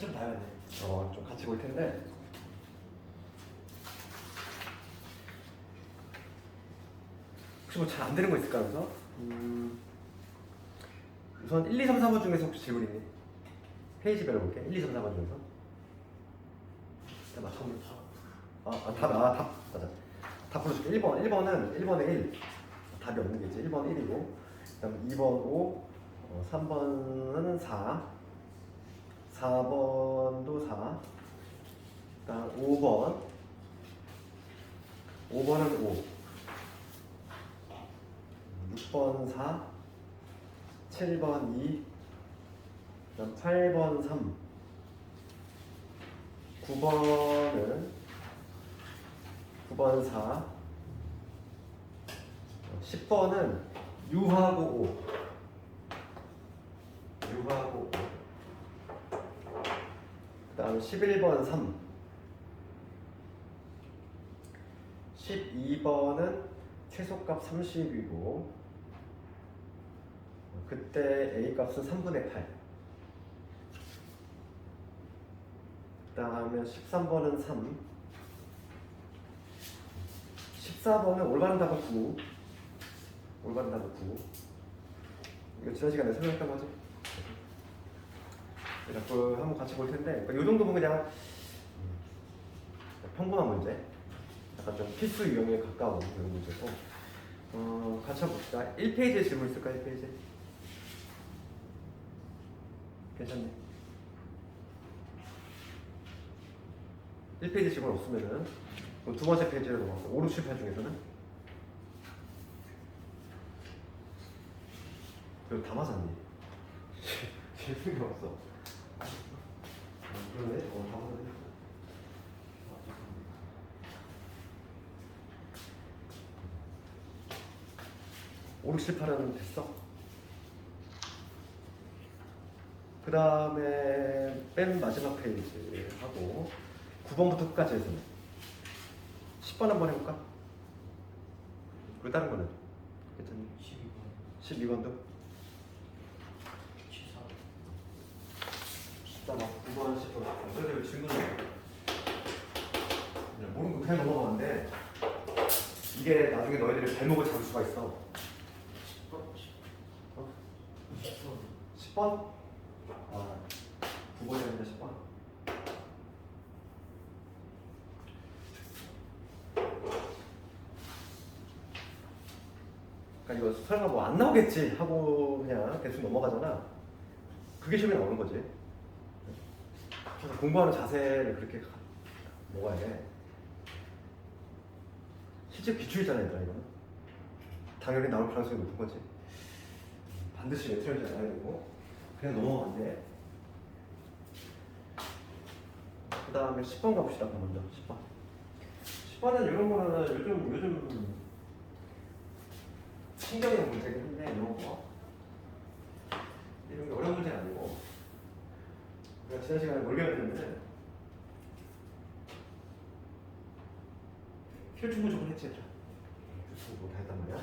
좀 봐야 돼. 좀 같이 볼 텐데. 혹시 뭐 잘 안 되는 거 있을까 그래서? 우선 1, 2, 3, 4번 중에서 혹시 질문 있니? 페이지별로 볼게. 1, 2, 3, 4번 중에서. 일단 맞춰보면 답 맞아. 답 불러줄게. 1번에 1. 답이 없는 게 있지. 1번 1이고, 그 다음 2번 5, 3번은 4, 4번도 4, 그 다음 5번은 5, 6번 4, 7번 2, 그 다음 8번 3, 9번 4, 10번은 유하고 5, 그 다음 11번 3, 12번은 최소값 30이고 그때 A값은 3분의 8. 그 다음에 13번은 3, 14번은 올바른 답은 9. 이거 지난 시간에 설명했던 거지? 자꾸 한번 같이 볼 텐데, 이 정도면 그냥 평범한 문제, 약간 좀 필수 유형에 가까운 이런 문제고, 같이 한번 봅시다. 1페이지에 질문 있을까? 1페이지? 괜찮네. 1페이지 질문 없으면은 그럼 두 번째 페이지로 넘어가서 5, 6, 7, 8 중에서는 이거 다 맞았니? 질문이 없어. 그러네? 다 맞았네. 5, 6, 7, 8은 됐어. 그 다음에 맨 마지막 페이지 하고 9번부터 끝까지 해서 10번 한번 해볼까? 그리고 다른 거는? 괜찮니? 12번도? 9번, 10번. 그래도 질문을 모르는 거 그냥 넘어가는데 이게 나중에 너희들이 발목을 잡을 수가 있어. 10번? 9번이었는데 10번? 그러니까 이거 설마 뭐 안 나오겠지 하고 그냥 대충 넘어가잖아. 그게 시험에 나오는 거지. 그래서 공부하는 자세를 그렇게 먹어야 돼. 실제 기출이잖아, 얘들아, 이거는. 당연히 나올 가능성이 높은 거지. 반드시 외쳐야지 않아야 되고, 그냥 넘어가면 안 돼. 그 다음에 10번 가봅시다, 그럼 먼저. 10번. 10번은 이런 거는 요즘 신경의 문제긴 한데, 이런 거. 이런 게 어려운 문제는 아니고, 우리가 지난 시간에 뭘 배웠냐면은, 필충분석을 했지, 얘들아. 필충분석 다 했단 말이야.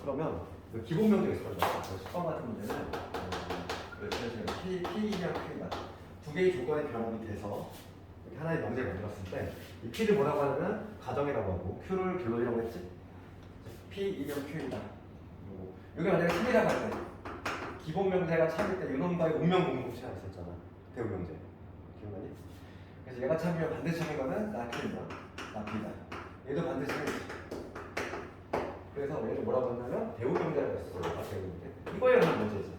그러면 기본 명제가 있을 거야. 10번 같은 문제는 지난 시간에 P랑 Q가 두 개의 조건의 변환이 돼서 이렇게 하나의 명제를 만들었을 때 이 P를 뭐라고 하냐면 가정이라고 하고 Q를 결론이라고 했지? P2면 Q이다. 이게 만약에 3이라고 할 때 기본 명제가 참일 때 이놈과의 운명 공동체가 있었잖아. 대우 명제. 기억나니? 그래서 얘가 참이면 반드시 참인 거는 나 Q이다. 나 B다. 얘도 반드시 참이지. 그래서 얘를 뭐라고 하냐면 대우 명제라고 했어. 대우 명제. 이거에 관한 문제지.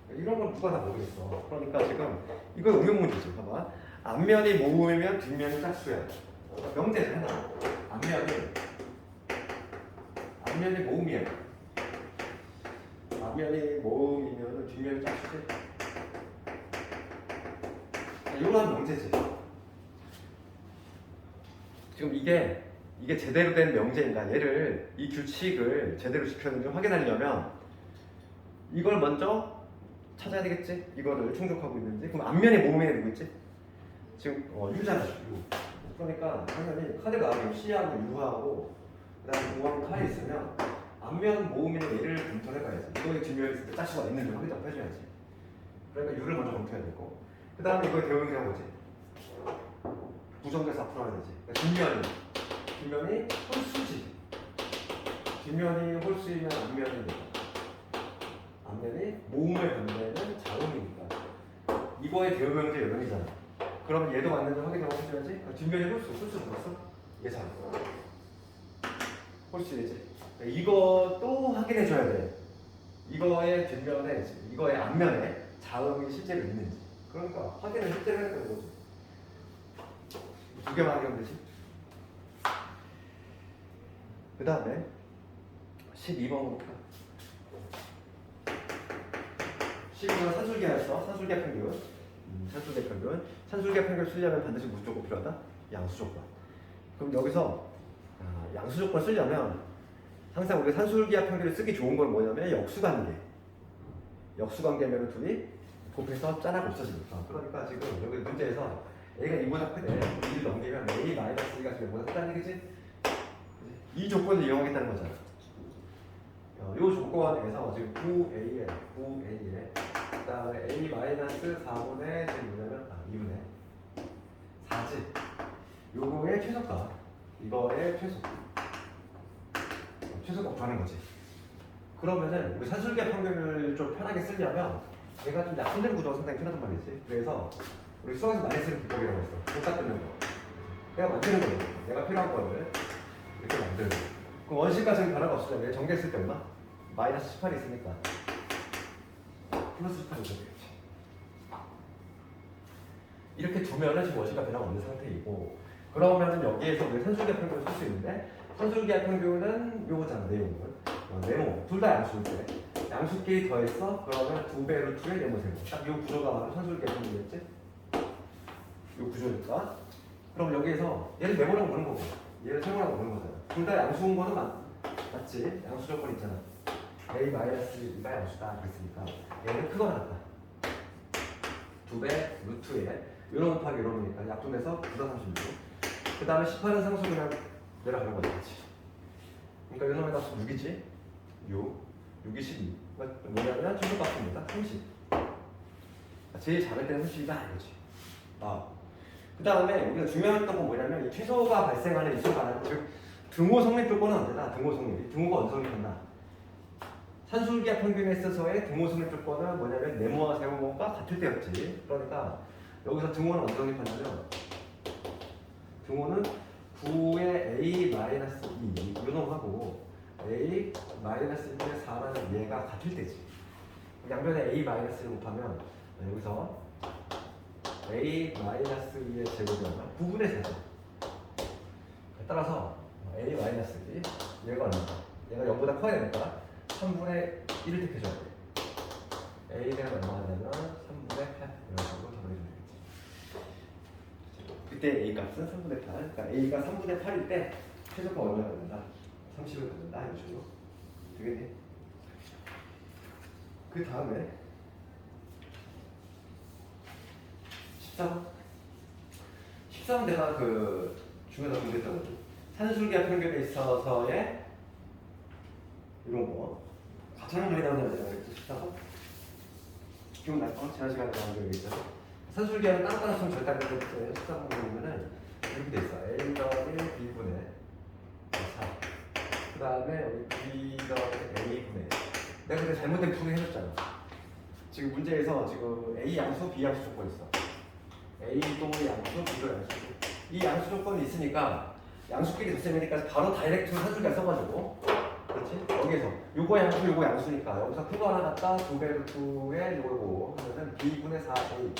이런 건 누가 다 모르겠어. 그러니까 지금 이거 응용 문제지. 봐봐. 앞면이 모음이면 뒷면이 짝수야. 명제잖아. 앞면이 모음이야. 앞면이 모음이면 뒷면이 짝수지. 이런 명제지. 지금 이게 제대로 된 명제인가? 얘를 이 규칙을 제대로 지켰는지 확인하려면 이걸 먼저 찾아야 되겠지? 이거를 충족하고 있는지. 그럼 앞면에 모음이 누구 있지? 지금 유잖아. 유. 그러니까 당연히 카드가 C하고 U하고 그다음에 U하고 칼이 있으면. 앞면 모음이는 얘를 검토를 해봐야지. 이거에 뒷면이 있을 때 짝수가 있는지 확인 좀 해줘야지. 그러니까 U를 먼저 검토해야 되고 그 다음에 이거의 대응이가 뭐지? 부정돼서 앞으로 하면 되지. 그러니까 뒷면이 홀수지. 뒷면이 홀수이면 앞면이 모음의 반대는 자음이니까 이거의 대응형제 여론이잖아. 그러면 얘도 맞는지 확인하고 해줘야지. 뒷면이 홀수 들었어? 이게 자음. 홀수이지. 이것도 확인해줘야 돼. 이거의 뒷면에, 이거의 앞면에 자음이 실제로 있는지. 그러니까 확인을 실제로 해야 되는 거지. 두 개만 하면 되지. 그 다음에 12번 볼까? 12번은 산술기하였어. 산술기하 평균. 산술기하 평균. 산술기하 평균 쓰려면 반드시 무슨 조건 필요하다? 양수 조건. 그럼 여기서 양수 조건 쓰려면 항상 우리가 산술기하 평균을 쓰기 좋은 건 뭐냐면 역수관계. 역수관계면 둘이 곱해서 짠하고 없어지니까. 그러니까 지금 여기 문제에서 A가 2보다 크대. 2를 넘기면 A-2가 지금 2보다 크다는 얘기지? 이 조건을 이용하겠다는 거잖아. 이 조건에서 지금 9A에 그 다음에 A-4분의 지금 뭐냐면 2분의 4지. 요거의 최소값. 이거의 최소값 구하는 거지. 그러면은 우리 산술기하 평균을 좀 편하게 쓰려면 얘가 좀 약분된 구조가 상당히 편하단 말이지. 그래서 우리 수학에서 많이 쓰는 기법이라고 했어. 복사 뜨는 거. 내가 만드는 거거든. 내가 필요한 거를 이렇게 만드는 거. 그럼 원식까지는 변화가 없으면 전개했을 때 얼마? 마이너스 18이 있으니까 플러스 18이 되겠지. 이렇게 두면은 지금 원식과 변화가 없는 상태이고 그러면은 여기에서 우리 산술기하 평균을 쓸 수 있는데 산술기하 평균은 요거잖아. 내용은 네모 둘 다 양수일 때 양수끼리 더했어. 그러면 2배 루트의 네모 세모. 딱 이 구조가 바로 산술기하 평균이겠지? 이 구조니까. 그럼 여기에서 얘를 네모라고 보는 거고 얘를 세모라고 보는 거잖아. 둘 다 양수인 거는 맞지? 양수 조건 있잖아. A-2가 양수다 그랬으니까 얘는 크거나 같다. 2배 루트에 이런 곱하기 이러니까 약분해서 9다 36. 그 다음에 18은 상수 그냥 내려가는 거지. 그러니까 이놈의 값은 6이지. 6이 12. 뭐냐면 최소값입니다. 30. 제일 작을 때는 32가 아니지. 그 다음에 우리가 중요했던 건 뭐냐면 이 최소가 발생하는 이 순간, 즉 등호 성립 조건은 언제다? 등호가 언제 성립한다? 산술기하 평균에 있어서의 등호 성립 조건은 뭐냐면 네모와 세모가 같을 때였지. 그러니까 여기서 등호는 언제 성립하냐면 등호는 9의 A-2 요놈하고 A-1분의 4라는 얘가 같을 때지. 양변에 A-1을 곱하면 여기서 A-2의 제곱이 얼마? 9분의 4죠. 따라서 A-2 얘가 얼마다? 얘가 0보다 커야 되니까 3분의 1을 택해줘야 돼. A는 얼마가 되면 3분의 8 이런 식으로 적어주면 되겠지. 그때 A 값은 3분의 8. 그러니까 A가 3분의 8일 때 최소가 얼마가 된다? 30을 받는다. 이런 식으로 되겠니? 그 다음에 14번 내가 그 중에서 공부했던 거지. 산술기하 평균에 있어서의 이런 거 가장 많이 나오는 거잖아. 14번 기억날까? 지난 시간에 나온 게 있잖아. 산술기하는 따로따로 절단될 때 14번 보면은 이렇게 돼 있어. A 더하기 B분의 4. 그 다음에 여기 B 더하기 A분의 내가 근데 잘못된 풀이 해줬잖아. 지금 문제에서 지금 A 양수, B 양수 조건이 있어. A도 양수, B도 양수. 이 양수 조건이 있으니까 양수끼리 덧셈이니까 바로 다이렉트로 산술기하 써가지고 그렇지? 여기에서 요거 양수, 요거 양수니까 여기서 큰 거 하나 갖다 2배 루트에 요거 하면은 B분의 4A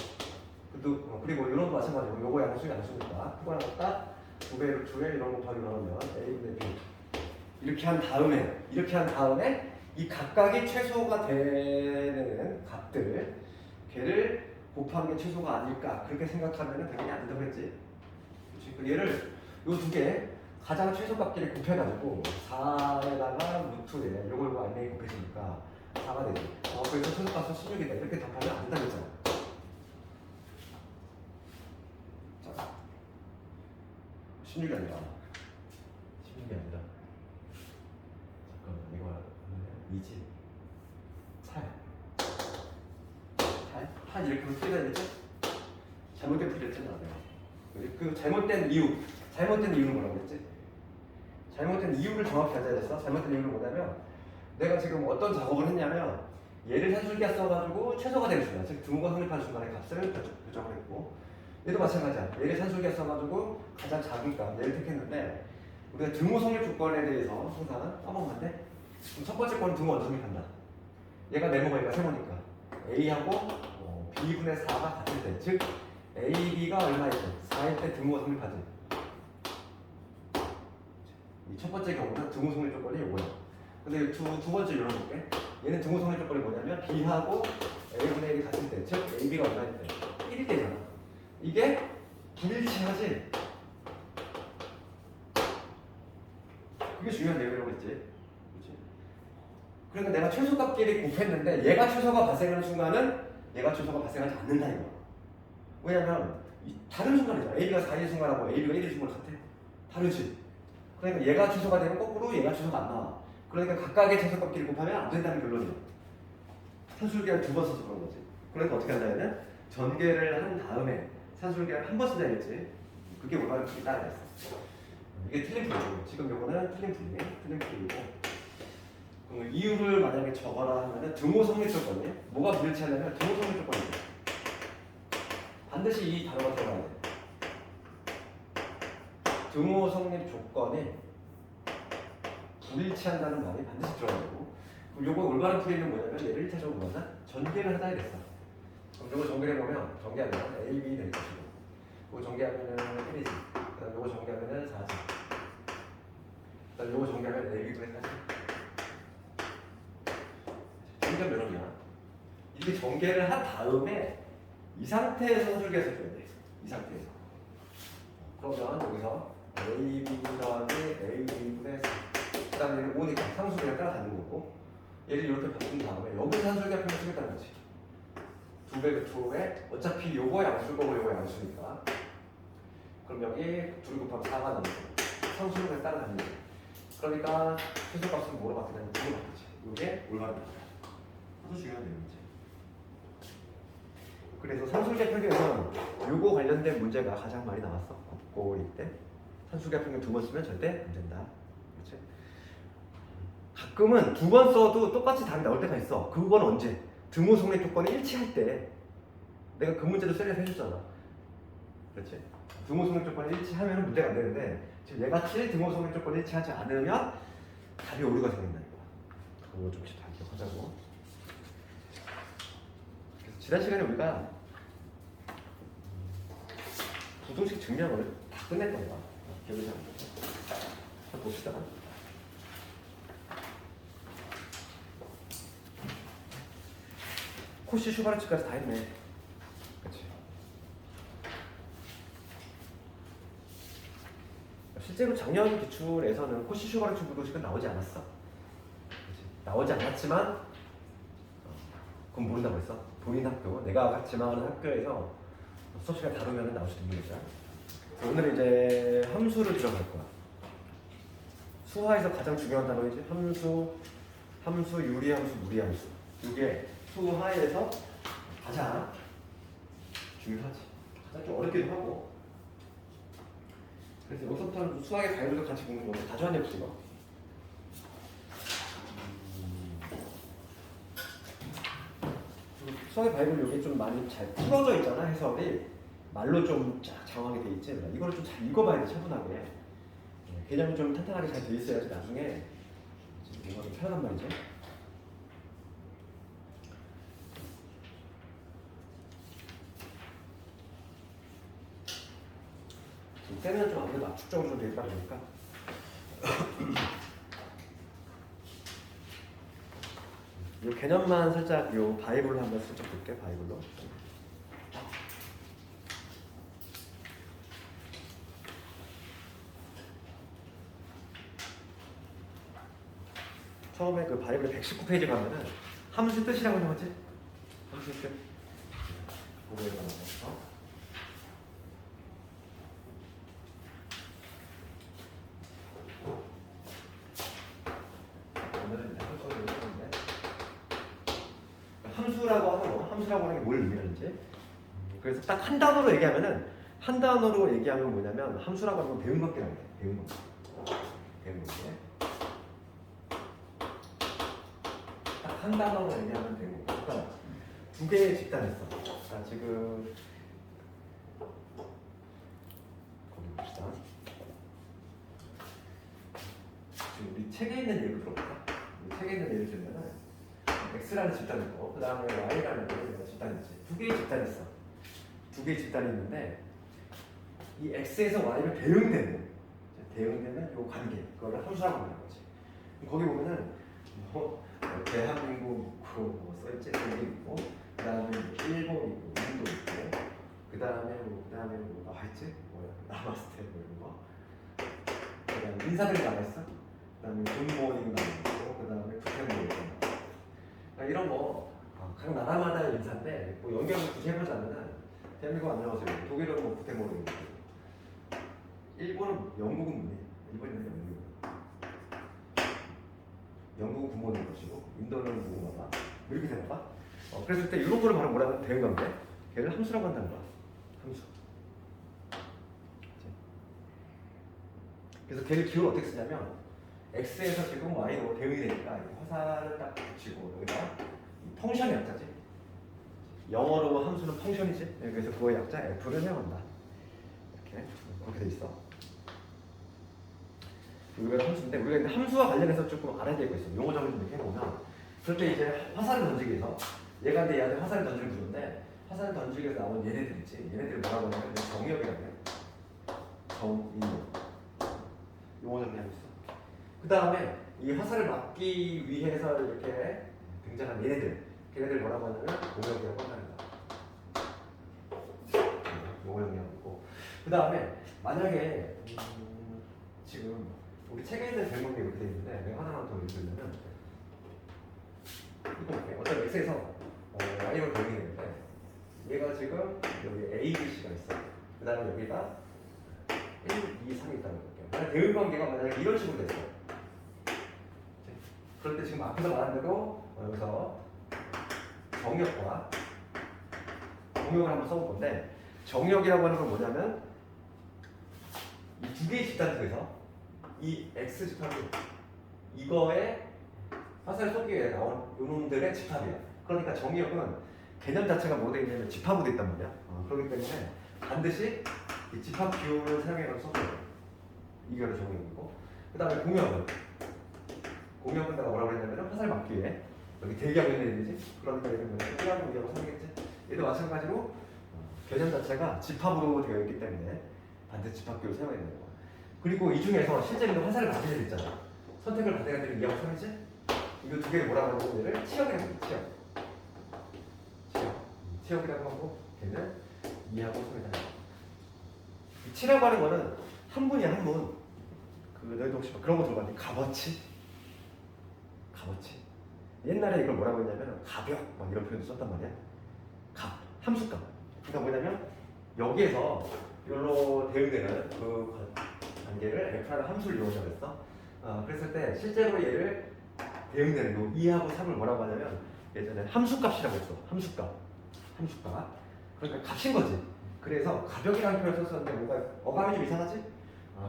그리고 이런 거 마찬가지로 요거 양수, 양수니까 큰 거 하나 갖다 2배 루트에 이런 거 곱하기 넣으면 A분의 B 이렇게 한 다음에 이 각각이 최소가 되는 값들 걔를 곱한 게 최소가 아닐까 그렇게 생각하면 당연히 안 된다고 했지. 그렇지? 얘를 요 두 개 가장 최소값끼리 곱해가지고 4에다가 루트에 요거 안내에 곱해지니까 4가 되지. 그래서 최소값은 16이다 이렇게 답하면 안 된다고 했잖아. 자, 16이 아니라 16이 아니라 잠깐만 이거 2지 8 한 이렇게 하면 풀이가 되겠죠? 잘못된 풀이를 했잖아. 그 잘못된 이유는 뭐라고 했지? 잘못된 이유를 정확히 알아야 됐어. 잘못된 이유는 뭐냐면 내가 지금 어떤 작업을 했냐면 얘를 산술기가 써가지고 최소가 되는 순간, 즉 등호가 성립하는 순간의 값을 결정을 했고, 얘도 마찬가지야. 얘를 산술기가 써가지고 가장 작은 값 얘를 택했는데 우리가 등호 성립 조건에 대해서 항상 까먹는데, 첫 번째 거는 등호 먼저 성립한다. 얘가 네모가 얘가 세모니까 A하고 B분의 4가 같을 때, 즉 AB가 얼마일 때? 4일 때 등호가 성립하지. 이 첫 번째 경우는 등호 성립 조건이 이거야. 근데 두 번째 이런 볼게. 얘는 등호 성립 조건이 뭐냐면 B하고 A분의 1이 같을 때, 즉 AB가 얼마일 때? 1일 때잖아. 이게 불일치하지. 그게 중요한 내용이라고 했지. 그렇지? 그러니까 내가 최소값끼리 곱했는데 얘가 최소가 발생하는 순간은 얘가 최소가 발생하지 않는다 이거. 왜냐면 다른 순간이잖아. AB가 4일 순간하고 AB가 1일 순간 같아. 다르지. 그러니까 얘가 최소가 되면 거꾸로 얘가 최소가 안 나와. 그러니까 각각의 최소값끼리 곱하면 안 된다는 결론이야. 산술계를 두 번 써서 그런 거지. 그러니까 어떻게 한다면 전개를 한 다음에 산술계를 한 번 쓰자 했지. 그게 올바른 풀이 따라야 했어. 이게 틀린 풀이고, 지금 요거는 틀린 풀이고. 그럼 이유를 만약에 적어라 하면은 등호 성립 조건이 뭐가 불일치하냐면 등호 성립 조건이야. 반드시 이 단어가 들어가야 돼. 등호 성립 조건이 불일치한다는 말이 반드시 들어가야 되고, 그럼 요거 올바른 풀이는 뭐냐면 얘를 1차적으로 뭐냐? 전개를 하다 했어. 그럼 요거 전개를 해보면 전개하면 AB 될 것이고, 요거 전개하면은 1이지. 그다음 요거 전개하면은 4지. 그다음 요거 전개하면 AB분의 4지. 점점 여러분이야. 이게 전개를 한 다음에 이 상태에서 산술기가 써줘야 돼. 이 상태에서. 그러면 여기서 AB 더하기 AB분의 4. 그 다음에 얘는 5니까 상수를 따라가는 거고, 얘를 이렇게 바꾼 다음에 여기 산술기가 표현 쓰겠다는 거지. 2배 루트에 어차피 요거 양수일 거고 요거 양수니까. 그럼 여기 둘이 곱하면 4가 나오고 상수를 그냥 따라가는 거지. 그러니까 최소값은 뭐로 바뀌냐면 2로 바뀌지. 이게 올바른 거야. 아주 중요한 내용이지. 그래서 산술계 평균에서 요거 관련된 문제가 가장 많이 나왔어. 곱고일 때 산술계 평균 두 번 쓰면 절대 안 된다. 그렇지? 가끔은 두 번 써도 똑같이 답이 나올 때가 있어. 그건 언제? 등호 성립 조건이 일치할 때. 내가 그 문제도 셀에서 해줬잖아. 그렇지? 등호 성립 조건이 일치하면 문제가 안 되는데, 지금 얘같이 등호 성립 조건이 일치하지 않으면 답이 오류가 생긴다 이거. 그거 좀 잘 기억하자고. 그래서 지난 시간에 우리가 부등식 증명을 다 끝냈던 거야. 기억이 잘 안 나죠? 한번 봅시다. 코시 슈바르츠까지 다 했네. 그렇지? 실제로 작년 기출에서는 코시 슈바르츠 부등식은 나오지 않았어. 그렇지? 나오지 않았지만 그건 모른다고 했어. 본인 학교, 내가 같이 망하는 학교에서 수업 시간 다루면 나올 수도 있는 거죠. 오늘은 이제 함수를 들어갈 거야. 수화에서 가장 중요한 단어이지. 함수, 유리함수, 무리함수. 이게 수화에서 가장 중요하지. 가장 좀 어렵기도 하고. 그래서 여기서부터는 수학의 가이드도 같이 보는 거고 자주 하는 역시가. 수학의 바이블 여기 좀 많이 잘 풀어져 있잖아. 해설이 말로 좀 장황하게 돼 있지. 이거를 좀 잘 읽어봐야 돼. 차분하게. 개념이 좀 탄탄하게 잘 돼 있어야지 나중에 이거 좀 편한 말이지. 쌤은 좀 아무래도 압축적으로 좀 돼 있다 보니까. 이 개념만 살짝 요 바이블로 한번 슬쩍 볼게. 바이블로. 처음에 그 바이블의 119페이지 가면은 함수 뜻이라고 나오지? 함수 뜻. 보고에 나와서. 함수라고 하는 거, 함수라고 하는 게 뭘 의미하는지. 그래서 딱 한 단어로 얘기하면은 한 단어로 얘기하면 뭐냐면 함수라고 하는 건 대응관계라고 해. 대응관계. 대응관계. 딱 한 단어로 얘기하면 대응관계. 그러니까 두 개의 집단이 있어. 자, 지금 거기 봅시다. 지금 우리 책에 있는 예를 들어볼까? 우리 책에 있는 예를 들면은 X라는 집단이 있고 그 다음에 Y라는 집단이 있지. 두 개의 집단이 있어. 두 개의 집단이 있는데 이 X에서 Y를 대응되는 요 관계, 그거를 함수라고 하는 거지. 거기 보면은 뭐 대한민국 있고 뭐 써있지, 여기 있고 그 다음에 일본 있고 인도 있고 그 다음에 뭐 나와 있지? 뭐야? 나마스테 뭐 이런 거. 그 다음에 인사들이 나와 있어. 그 다음에 굿모닝 나와 있고 그 다음에 굿모닝 나와 있고 이런 거 각 나라마다의 인사인데 뭐 연결을 굳이 해보자면은 대한민국 안녕하세요. 독일은 뭐 굿모닝, 일본은 영국은 뭐니? 일본은 영국은 굿모닝 것이고 인도는 뭐가 이렇게 생각봐. 그랬을 때 이런 거를 바로 뭐라고 하면 대응관계. 걔를 함수라고 한다는 거야. 함수. 그래서 걔를 기호를 어떻게 쓰냐면 X에서 지금 Y로 대응이 되니까 화살을 딱 붙이고 여기다 펑션의 약자지. 영어로 함수는 펑션이지. 그래서 그거의 약자 F를 사용한다. 이렇게 그렇게 돼 있어. 우리가 함수인데 우리가 근데 함수와 관련해서 조금 알아야 될 거 있어. 용어 정리 좀 이렇게 해보면 그럴 때 이제 화살을 던지기 위해서 얘가 이제 얘한테 화살을 던지는 구조인데 화살을 던지기 위해서 나온 얘네들 있지. 얘네들 뭐라고 하냐면 정역이라고 해. 정인역. 용어 정리하고 있어. 그 다음에 이 화살을 막기 위해서 이렇게 등장한 걔네들 뭐라고 하냐면 공역이라고 한다. 용어 정리하고 있고 그 다음에 만약에 지금 우리 책에 있는 제목이 이렇게 돼 있는데 내가 하나만 더 읽으려면 이거 볼게. 어떤 X에서 Y로 대응이 되는데 얘가 지금 여기 A, B, C가 있어. 그 다음에 여기가 1, 2, 3이 있다고 볼게요. 만약 대응 관계가 만약에 이런 식으로 됐어. 그럴 때 지금 앞에서 말한 대로 여기서 정역과 공역을 한번 써볼 건데 정역이라고 하는 건 뭐냐면 이 두 개의 집단 중에서 이 X 집합이 이거에 화살 쏘기에 나온 요놈들의 집합이야. 그러니까 정역은 개념 자체가 뭐되어 있냐면 집합으로 돼 있단 말이야. 그렇기 때문에 반드시 이 집합 기호를 사용해서 써줘야 돼. 이게 바로 정역이고 그 다음에 공역은 내가 뭐라고 했냐면 화살 막기 위해 여기 대기하고 있는 애들이지. 그러니까 얘는 뭐냐면 X하고 E하고 3이겠지. 얘도 마찬가지로 개념 자체가 집합으로 되어 있기 때문에 반드시 집합 기호를 사용해야 되는 거야. 그리고 이 중에서 실제로 화살을 받은 애들 있잖아. 선택을 받은 애들은 2하고 3이지? 이거 두 개를 뭐라고 하는 얘를 치역이라고 해. 치역이라고 하고 걔는 2하고 3이다. 이 치라고 하는 거는 한 분이야, 한 분. 너희도 혹시 그런 거 들어봤니? 값어치? 옛날에 이걸 뭐라고 했냐면 가벽 막 이런 표현도 썼단 말이야. 함수값. 그러니까 뭐냐면 여기에서 이걸로 대응되는 그 관계를 F라는 함수를 이용하자고 했어. 그랬을 때 실제로 얘를 대응되는 요 2하고 3을 뭐라고 하냐면 예전에 함수값이라고 했어. 함수값. 그러니까 값인 거지. 그래서 가벽이라는 표현을 썼었는데 뭔가 어감이 좀 이상하지?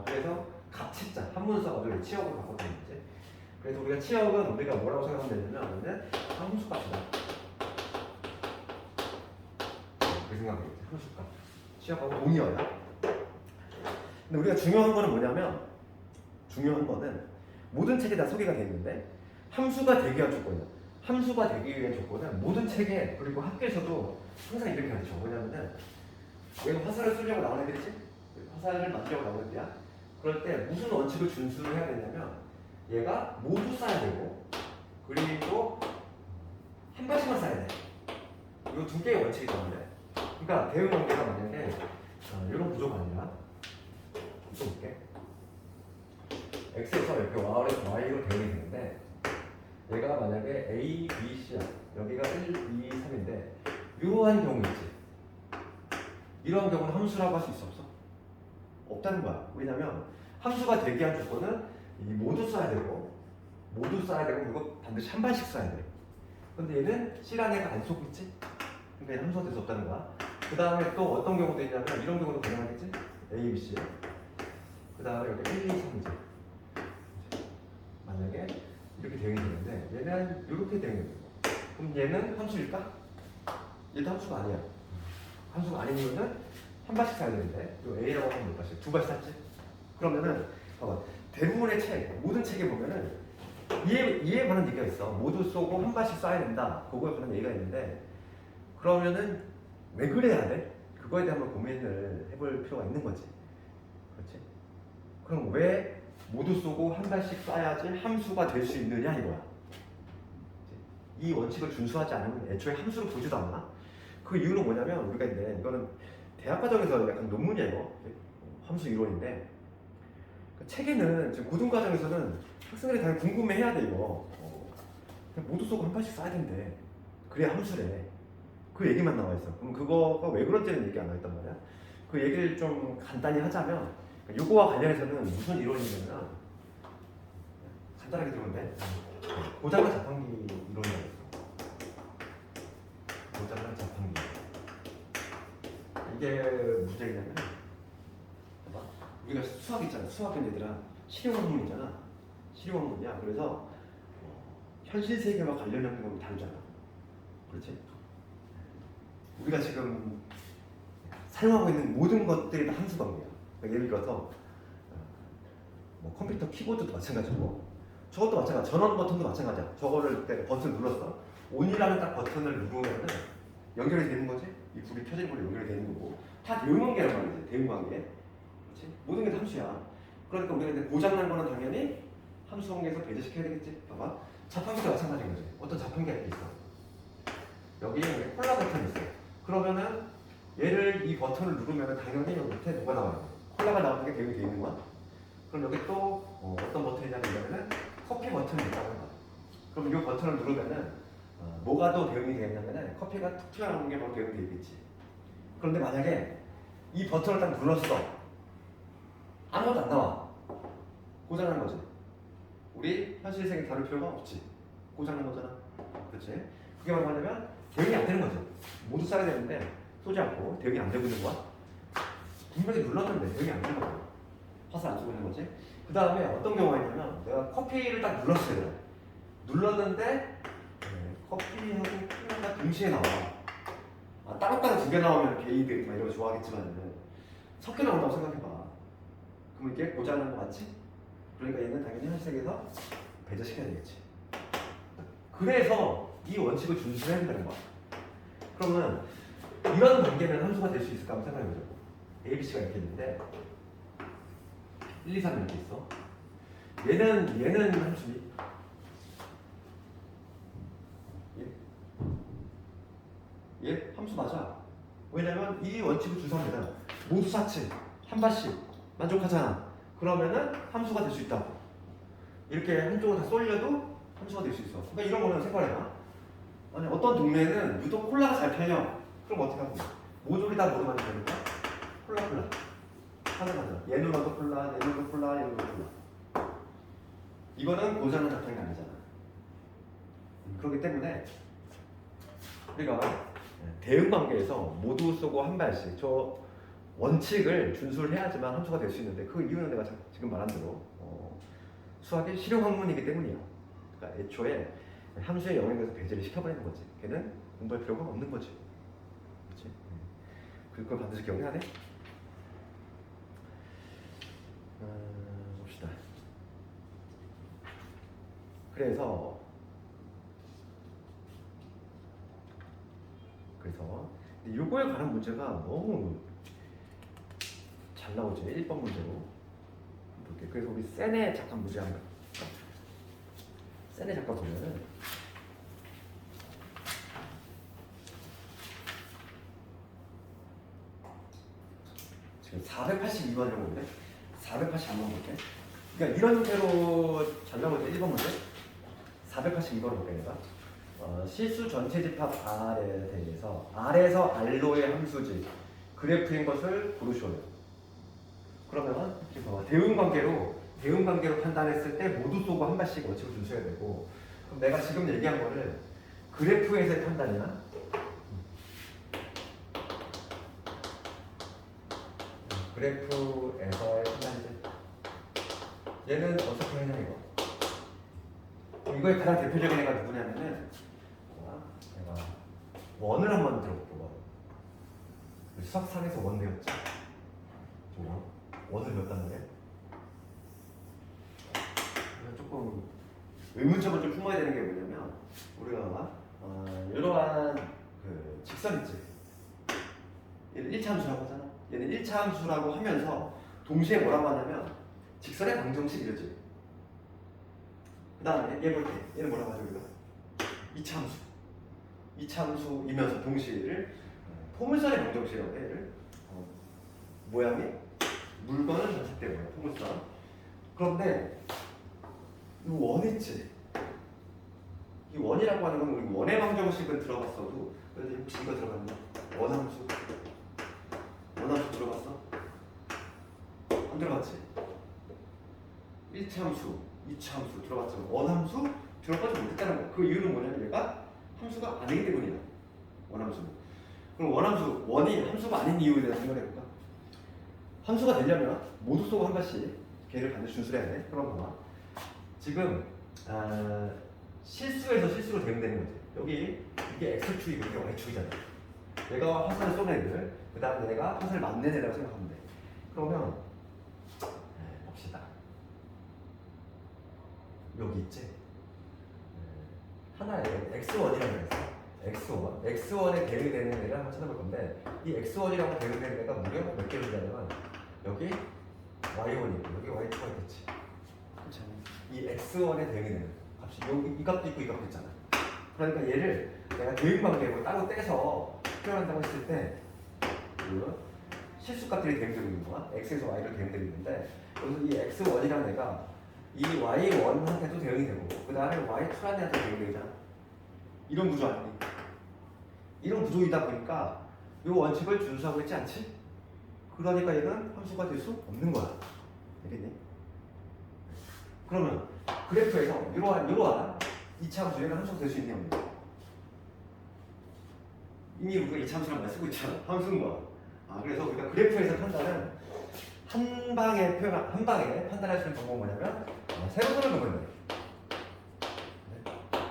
그래서 값치자 한문을 써가지고 치역으로 바꿨던 거지. 그래서 우리가 치역은 우리가 뭐라고 생각하면 되냐면 함수값이다. 그 생각이겠지. 함수값. 치역하고 동의어야. 근데 우리가 중요한 거는 뭐냐면 모든 책에 다 소개가 되어 있는데 함수가 되기 위한 조건이야. 함수가 되기 위한 조건은 모든 책에 그리고 학교에서도 항상 이렇게 가르쳐. 뭐냐면은 얘가 화살을 쏘려고 나온 애들이지? 화살을 맞으려고 나온 애들이야. 그럴 때 무슨 원칙을 준수를 해야 되냐면 얘가 모두 쏴야 되고 그리고 한 발씩만 쏴야 돼. 이 두 개의 원칙이 있는데 그러니까 대응 관계가 만약에 이런 구조가 아니라 좀 볼게. X에서 이렇게 Y로 대응이 되는데 얘가 만약에 A, B, C야. 여기가 1, 2, 3인데 이러한 경우 있지. 이러한 경우는 함수라고 할 수 있어 없어? 없다는 거야. 왜냐면 함수가 되게 한 조건은 이 모두 써야 되고 그리고 반드시 한 발씩 써야 돼. 근데 얘는 C라는 애가 안 쏘고 있지? 그러니까 얘는 함수가 될 수 없다는 거야. 그 다음에 또 어떤 경우도 있냐면 이런 경우도 가능하겠지? A, B, C. 그 다음에 여기 1, 2, 3이지. 만약에 이렇게 대응이 되는데 얘는 이렇게 대응이 되고 그럼 얘는 함수일까? 얘도 함수가 아니야. 함수가 아닌 이유는 한 발씩 사야 되는데 요 A라고 하면 몇 발씩? 두 발씩 샀지? 그러면은 봐봐. 대부분의 책, 모든 책에 보면은 이에 관한 얘기가 있어. 모두 쏘고 한 발씩 쏴야 된다. 그거에 관한 얘기가 있는데 그러면은 왜 그래야 돼? 그거에 대한 한번 고민을 해볼 필요가 있는 거지. 그렇지? 그럼 왜 모두 쏘고 한 발씩 쏴야지 함수가 될 수 있느냐 이거야. 이 원칙을 준수하지 않으면 애초에 함수를 보지도 않아. 그 이유는 뭐냐면 우리가 이제 이거는 대학 과정에서 약간 논문이에요. 함수 이론인데 그 책에는 지금 고등 과정에서는 학생들이 당연히 궁금해해야 돼 이거. 그냥 모두 쏘고 한 발씩 쏴야 된대. 그래야 함수래. 그 얘기만 나와 있어. 그럼 그거가 왜 그런지는 얘기 안 나와 있단 말이야. 그 얘기를 좀 간단히 하자면 요거와 관련해서는 무슨 이론이냐면 간단하게 들으면 돼. 고장난 자판기 이론이라고 있어. 고장난 자판기. 이게 문제냐면 봐봐. 우리가 수학 있잖아. 수학은 얘들아 실용학문이잖아. 실용학문이야. 그래서 현실 세계와 관련된 건 다르잖아. 그렇지? 우리가 지금 사용하고 있는 모든 것들이 다 함수 관계야. 그러니까 예를 들어서 뭐 컴퓨터 키보드도 마찬가지고 저것도 마찬가지. 전원 버튼도 마찬가지야. 저거를 때 버튼 눌렀어. 온이라는 딱 버튼을 누르면은 연결이 되는 거지. 이 불이 켜진 걸로 연결이 되는 거고 다 대응 관계란 말이지. 대응 관계. 그렇지? 모든 게 다 함수야. 그러니까 우리가 이제 고장난 거는 당연히 함수 관계에서 배제시켜야 되겠지. 봐봐. 자판기도 마찬가지인 거지. 어떤 자판기가 이렇게 있어. 여기에 콜라 버튼이 있어. 그러면은 얘를 이 버튼을 누르면 당연히 여기 밑에 뭐가 나와요? 콜라가 나오는 게 대응이 되어 있는 거야. 그럼 여기 또 어떤 버튼이냐면 커피 버튼이 있다고 해봐. 그럼 이 버튼을 누르면은 뭐가 더 대응이 되겠냐면은 커피가 툭 튀어나오는 게 바로 대응이 되겠지. 그런데 만약에 이 버튼을 딱 눌렀어. 아무것도 안 나와. 고장난 거지. 우리 현실 세계 다룰 필요가 없지. 고장난 거잖아. 그렇지? 그게 바로 뭐냐면 대응이 안 되는 거죠. 모두 써야 되는데 쏘지 않고 대응이 안 되고 있는 거야. 분명히 눌렀는데 대응이 안 되는 거야. 화살 안 쏘고 있는 거지. 그 다음에 어떤 경우가 있냐면 내가 커피를 딱 눌렀어요. 눌렀는데 커피하고 콜라가 동시에 나와. 따로따로 두 개 나오면 게이들 막 이런 거 좋아하겠지만 섞여 나온다고 생각해봐. 그럼 이게 고장난 거 맞지? 그러니까 얘는 당연히 현실 세계에서 배제시켜야 되겠지. 그래서 이 원칙을 준수해야 된다는 거야. 그러면 이런 관계는 함수가 될 수 있을까 한번 생각해보자고. A, B, C가 이렇게 있는데 1, 2, 3 이렇게 있어. 얘는 함수니? 얘 함수 맞아. 왜냐면 이 원칙을 준수하면 모두 삭제 한 발씩 만족하잖아. 그러면은 함수가 될 수 있다고. 이렇게 한쪽을 다 쏠려도 함수가 될 수 있어. 그러니까 이런 거는 생각해봐. 아니 어떤 동네에는 유독 콜라가 잘 팔려. 그럼 어떻게 하고? 모조리 다 뭐로 만들면 되는 거야? 콜라. 하는 얘 눌러도 콜라, 얘 눌러도 콜라, 얘 눌러도 콜라. 이거는 고장난 자판기 아니잖아. 그렇기 때문에 우리가 대응 관계에서 모두 쏘고 한 발씩 저 원칙을 준수를 해야지만 함수가 될 수 있는데 그 이유는 내가 지금 말한 대로 수학의 실용학문이기 때문이야. 그러니까 애초에 함수의 영역에서 배제를 시켜버리는 거지. 걔는 공부할 필요가 없는 거지. 그렇지? 그걸 반드시 기억해야 돼. 봅시다. 그래서 요거에 관한 문제가 너무 잘 나오지. 1번 문제로 볼게. 그래서 우리 세네 잠깐 문제 한번. 세네 잠깐 보면은 지금 482번이라고 보는데 482번 볼게. 그러니까 이런 문제로 잘 나올 때 1번 문제 482번 볼게 내가. 실수 전체 집합 R에 대해서 R에서 R로의 함수지 그래프인 것을 고르시오요. 그러면 대응 관계로 판단했을 때 모두 쏘고 한 발씩 원칙을 준수해야 되고 그럼 내가 지금 얘기한 거를 그래프에서의 판단이야. 그래프에서의 판단이지. 얘는 어떻게 하냐 이거. 이거의 가장 대표적인 애가 누구냐면은 내가 원을 한번 들어볼게. 원. 수학상에서 원 배웠지. 원을 배웠단 말이야. 조금 의문점을 좀 품어야 되는 게 뭐냐면 우리가 이러한 그 직선 있지. 얘는 1차 함수라고 하잖아. 얘는 1차 함수라고 하면서 동시에 뭐라고 하냐면 직선의 방정식 이러지. 그 다음에 얘 볼 때 얘는 뭐라고 하죠 우리가? 2차 함수. 2차 함수이면서 동시를 포물선의 방정식이라고 해. 얘를 모양이 물건은 전체 때문에 포물선. 그런데 이 원 있지. 이 원이라고 하는 건 우리 원의 방정식은 들어봤어도 그래도 혹시 이거 들어봤나? 원함수. 원함수 들어봤어? 안 들어봤지? 1차 함수, 2차 함수 들어봤죠? 원함수 들어보지 못했다는 거. 그 이유는 뭐냐면 얘가 함수가 아니기 때문이야. 원함수는. 그럼 원함수, 원이 함수가 아닌 이유에 대해서 생각해 볼까? 함수가 되려면 모두 쏘고 한 번씩 걔를 반드시 준수해야 돼. 그럼 봐봐. 지금 실수에서 실수로 대응되는 거지. 여기 이게 X축이고 이게 Y축이잖아. 얘가 화살을 쏘는 애들, 그 다음에 얘가 화살을 맞는 애라고 생각하면 돼. 그러면 봅시다. 여기 있지? 하나에 X1이라고 했어. X1. X1에 대응되는 애를 한번 찾아볼 건데 이 X1이라고 대응되는 애가 무려 몇 개를 되냐면 여기 Y1이고 여기 Y2가 있겠지. 이 X1에 대응되는 값이 여기 이 값도 있고 이 값도 있잖아. 그러니까 얘를 내가 대응 방법으로 따로 떼서 표현한다고 했을 때 그 실수값들이 대응되고 있는 거야. X에서 Y를 대응되고 있는데 여기서 이 X1이라는 애가 이 Y1한테도 대응이 되고 그 다음에 Y2라는 애한테 대응이 되잖아. 이런 구조 아니니? 이런 구조이다 보니까 이 원칙을 준수하고 있지 않지? 그러니까 얘는 함수가 될 수 없는 거야. 알겠니? 그러면 그래프에서 이러한 2차 함수 얘가 함수가 될 수 있냐 없냐? 이미 우리가 2차 함수란 말 쓰고 있잖아. 함수인 거야. 그래서 우리가 그래프에서 판단은 한 방에 판단할 수 있는 방법은 뭐냐면 세로선을 보면 돼.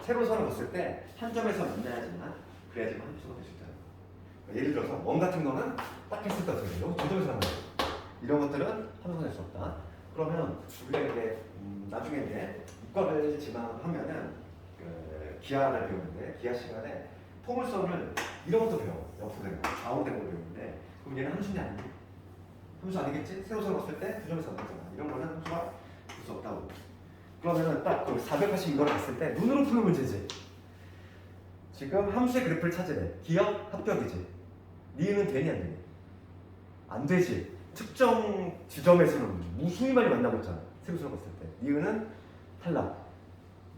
세로선을 봤을 때 한 점에서 만나야지만 그래야지만 함수가 될 수 있다. 예를 들어서 원 같은 거는 딱 했을 때 어떻게 돼요? 두 점에서 만나요. 이런 것들은 함수가 될 수 없다. 그러면 우리가 이제 나중에 이제 이과를 지망하면은 그 기하를 배우는데 기하 시간에 포물선을 이런 것도 배워. 옆으로 된 거, 좌우로 된 거 배우는데 그럼 얘는 함수냐 아니지? 함수 아니겠지? 세로선을 봤을 때 두 점에서 만나잖아. 이런 거는 함수가 될 수 없다고. 그러면은 딱 그 480 이거를 봤을 때 눈으로 푸는 문제지. 지금 함수의 그래프를 찾으래. 기하 합격이지. 니은은 되니 안 되니? 안 되지. 특정 지점에서는 무수히만이 만나고 있잖아. 세로선을 봤을 때. 니은은 탈락.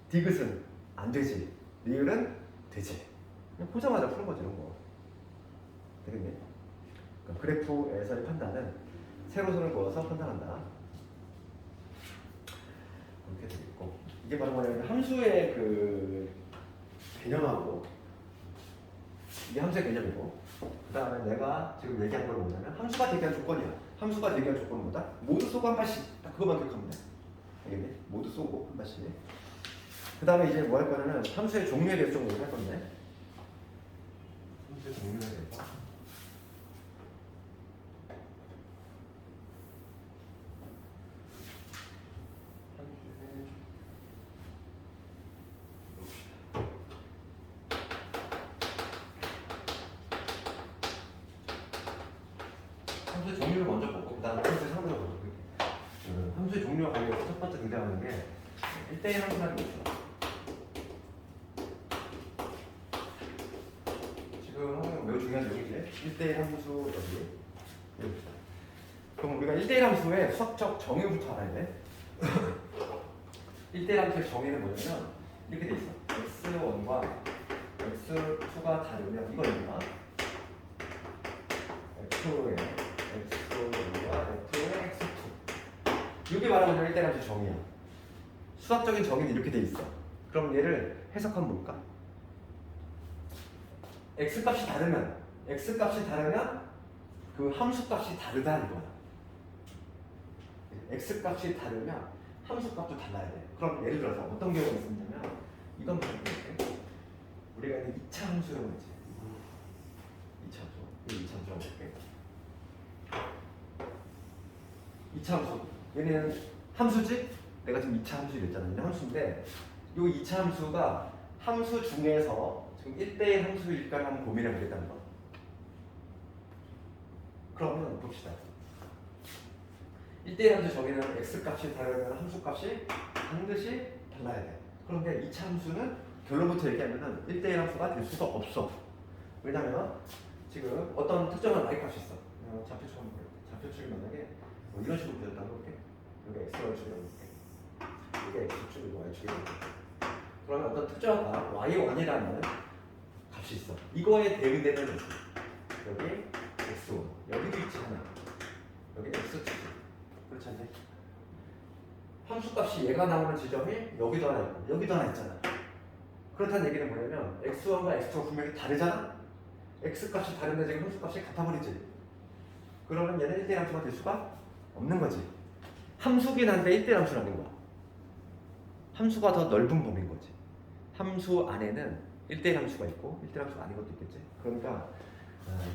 디귿은 안 되지. 리을은 되지. 그냥 보자마자 푸는 거지 이런 거. 되겠니? 그러니까 그래프에서의 판단은 세로선을 그어서 판단한다. 이렇게 되겠고 이게 바로 뭐냐면 함수의 그 개념하고 이게 함수의 개념이고 그 다음에 내가 지금 얘기한 걸 뭐냐면 함수가 되게 한 조건이야. 함수가 되게 한 조건은 뭐다? 모두 쏘고 한 발씩 딱 그것만 기억하면 돼. 알겠니? 모두 쏘고 한 발씩. 그 다음에 이제 뭐 할 거냐면 함수의 종류에 대해서 좀 얘기할 건데 함수의 종류에 대해서 함수의 종류를 먼저 보고 그 다음에 함수의 상대를 보고 함수의 종류와 관련해서 첫 번째 등장하는 게 1대1 함수라는 게 있어. 지금 매우 중요한 내용이지. 1대1 함수 여기 봅시다. 그럼 우리가 1대1 함수의 수학적 정의부터 알아야 돼. 1대1 함수의 정의는 뭐냐면 이렇게 돼 있어. x1과 x2가 다르면 이거입니다. x1과 f의 x2 이게 말하면 1대1 함수의 정의야. 수학적인 정의는 이렇게 돼 있어. 그럼 얘를 해석하면 뭘까? x값이 다르면 그 함수값이 다르다 이거야. x값이 다르면 함수값도 달라야 돼. 그럼 예를 들어서 어떤 경우가 있었냐면 이건 볼게. 우리가 이제 2차 함수라고 했지. 2차 함수. 이 2차 함수라고 볼게. 2차 함수. 얘는 함수지? 내가 지금 2차 함수 이랬잖아. 얘는 함수인데 이 2차 함수가 함수 중에서 지금 1대1 함수일까를 한번 고민해 보겠다는 거. 그러면 봅시다. 1대1 함수 저기는 x값이 다르면 함수값이 반드시 달라야 돼. 그런데 2차 함수는 결론부터 얘기하면 1대1 함수가 될 수가 없어. 왜냐면 지금 어떤 특정한 y값이 있어. 좌표축 한번 볼게. 좌표축이 만약에 뭐 이런 식으로 그렸다고 볼게. 여기 x축이라고 볼게. 이게 x축이고 y축이라고 볼게. 그러면 어떤 특정한 y1이라는 값이 있어. 이거에 대응되는 여기 x1 여기도 있지 하나. 여기 x축. 그렇지 않니? 함수값이 얘가 나오는 지점이 여기도 하나 있고 여기도 하나 있잖아. 그렇다는 얘기는 뭐냐면 x1과 x2가 분명히 다르잖아. x값이 다른데 지금 함수값이 같아버리지. 그러면 얘는 1대1 함수가 될 수가 없는 거지. 함수긴 한데 1대1 함수라는 거야. 함수가 더 넓은 범위인 거지. 함수 안에는 1대1 함수가 있고 1대1 함수가 아닌 것도 있겠지. 그러니까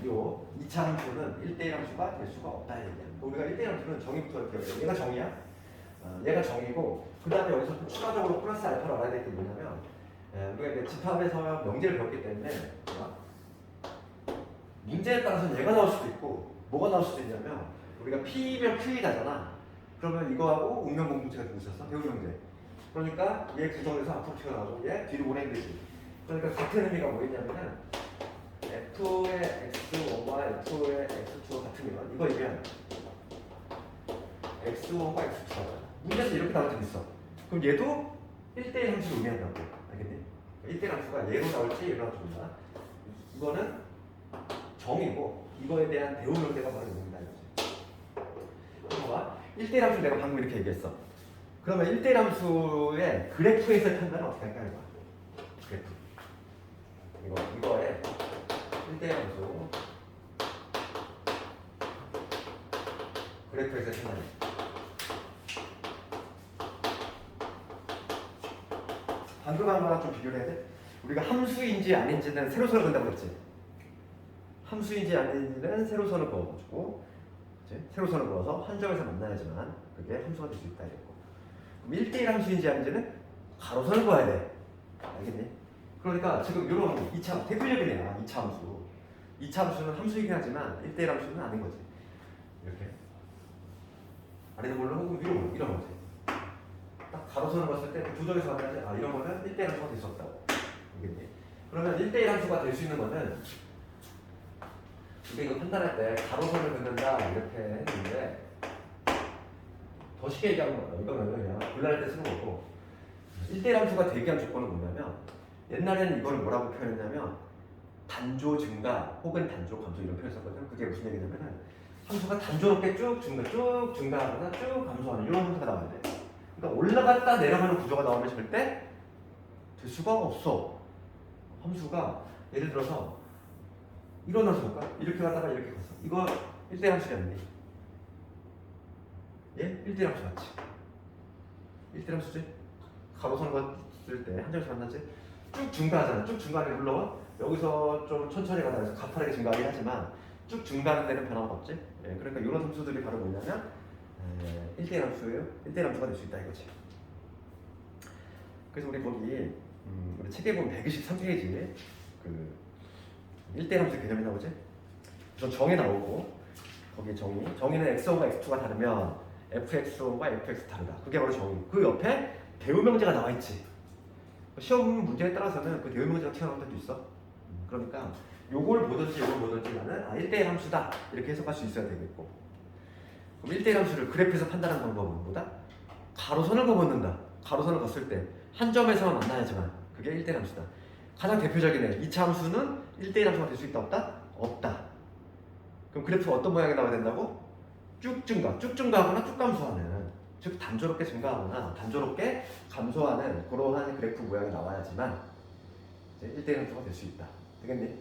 요 2차 함수는 1대1 함수가 될 수가 없다 얘기야. 우리가 1대1 함수는 정의부터 이렇게 얘가 정의야. 얘가 정의고 그 다음에 여기서 또 추가적으로 플러스 알파를 알아야 될 게 뭐냐면 우리가 이제 집합에서 명제를 배웠기 때문에 문제에 따라서 얘가 나올 수도 있고 뭐가 나올 수도 있냐면 우리가 P면 Q이다잖아. 그러면 이거하고 운명 공통체가 누구 있었어? 배우 명제. 그러니까 얘 구성에서 앞으로 튀어나가고 얘 뒤로 보내는 거지. 그러니까 같은 의미가 뭐였냐면은 F의 X1과 F의 X2가 같으면 이거 얘기하는 X1과 X2가 문제에서 이렇게 나올 때도 있어. 그럼 얘도 1대1 함수를 의미한다고. 알겠니? 1대1 함수가 얘로 나올지 얘로 나올지 몰라. 이거는 정이고 이거에 대한 배우 명제가 바로 이겁니다. 봐봐. 1대1 함수 내가 방금 이렇게 얘기했어. 그러면 1대1 함수의 그래프에서의 판단은 어떻게 할까 이거야. 그래프. 이거에 1대1 함수 그래프에서의 판단이 방금 한 거랑 좀 비교를 해야 돼? 우리가 함수인지 아닌지는 세로선을 그린다고 했지. 함수인지 아닌지는 세로선을 그어가지고 세로선을 그어서 한 점에서 만나야지만 그게 함수가 될 수 있다 이랬고, 그럼 1대1 함수인지 아닌지는 가로선을 그어야 돼. 알겠니? 그러니까 지금 이런 2차 대표적인 애야. 2차 함수. 2차 함수는 함수이긴 하지만 1대1 함수는 아닌 거지. 이렇게 아래로 몰라 혹은 위로 몰라 이런 거지. 딱 가로선을 봤을 때 두 점에서 만나야지. 이런 거는 1대1 함수가 될 수 없다고. 알겠니? 그러면 1대1 함수가 될 수 있는 거는 우리가 이거 판단할 때 가로선을 긋는다 이렇게 했는데 더 쉽게 얘기하면 이거는 그냥 곤란할 때 쓰는 거고, 1대1 함수가 되게 한 조건은 뭐냐면 옛날에는 이걸 뭐라고 표현했냐면 단조 증가 혹은 단조 감소 이런 표현을 썼거든요. 그게 무슨 얘기냐면은 함수가 단조롭게 쭉 증가하거나 쭉 감소하는 이런 함수가 나와야 돼. 그러니까 올라갔다 내려가는 구조가 나오면 절대 될 수가 없어. 함수가 예를 들어서 일어나서 볼까? 이렇게 가다가 이렇게 갔어. 이거 1대1 함수지 않니? 예? 1대1 함수 맞지? 1대1 함수지? 가로선 봤을 때 한 점에서 만나지? 쭉 증가하잖아. 쭉 증가하게 물론 여기서 좀 천천히 가다 해서 가파르게 증가하긴 하지만 쭉 증가하는 데는 변화가 없지? 예, 그러니까 이런 함수들이 바로 뭐냐면 1대1 함수예요. 1대1 함수가 될 수 있다 이거지. 그래서 우리 거기 우리 책에 보면 123페이지에 그 1대1 함수 개념이 나오지? 우선 정이 나오고 거기 정의는 x1과 x2가 다르면 fx1과 fx 다르다. 그게 바로 정의. 그 옆에 대우 명제가 나와 있지. 시험 문제에 따라서는 그 대우 명제가 튀어나올 때도 있어. 그러니까 요걸 보든지 나는 1대1 함수다 이렇게 해석할 수 있어야 되겠고, 그럼 1대1 함수를 그래프에서 판단하는 방법은 뭐다? 가로선을 그어본다. 가로선을 걷을 때 한 점에서만 만나야지만 그게 1대1 함수다. 가장 대표적인 애 2차 함수는 1대1 함수가 될 수 있다 없다? 없다. 그럼 그래프가 어떤 모양이 나와야 된다고? 쭉 증가하거나 쭉 감소하는, 즉 단조롭게 증가하거나 단조롭게 감소하는 그러한 그래프 모양이 나와야지만 이제 1대1 함수가 될 수 있다. 되겠니?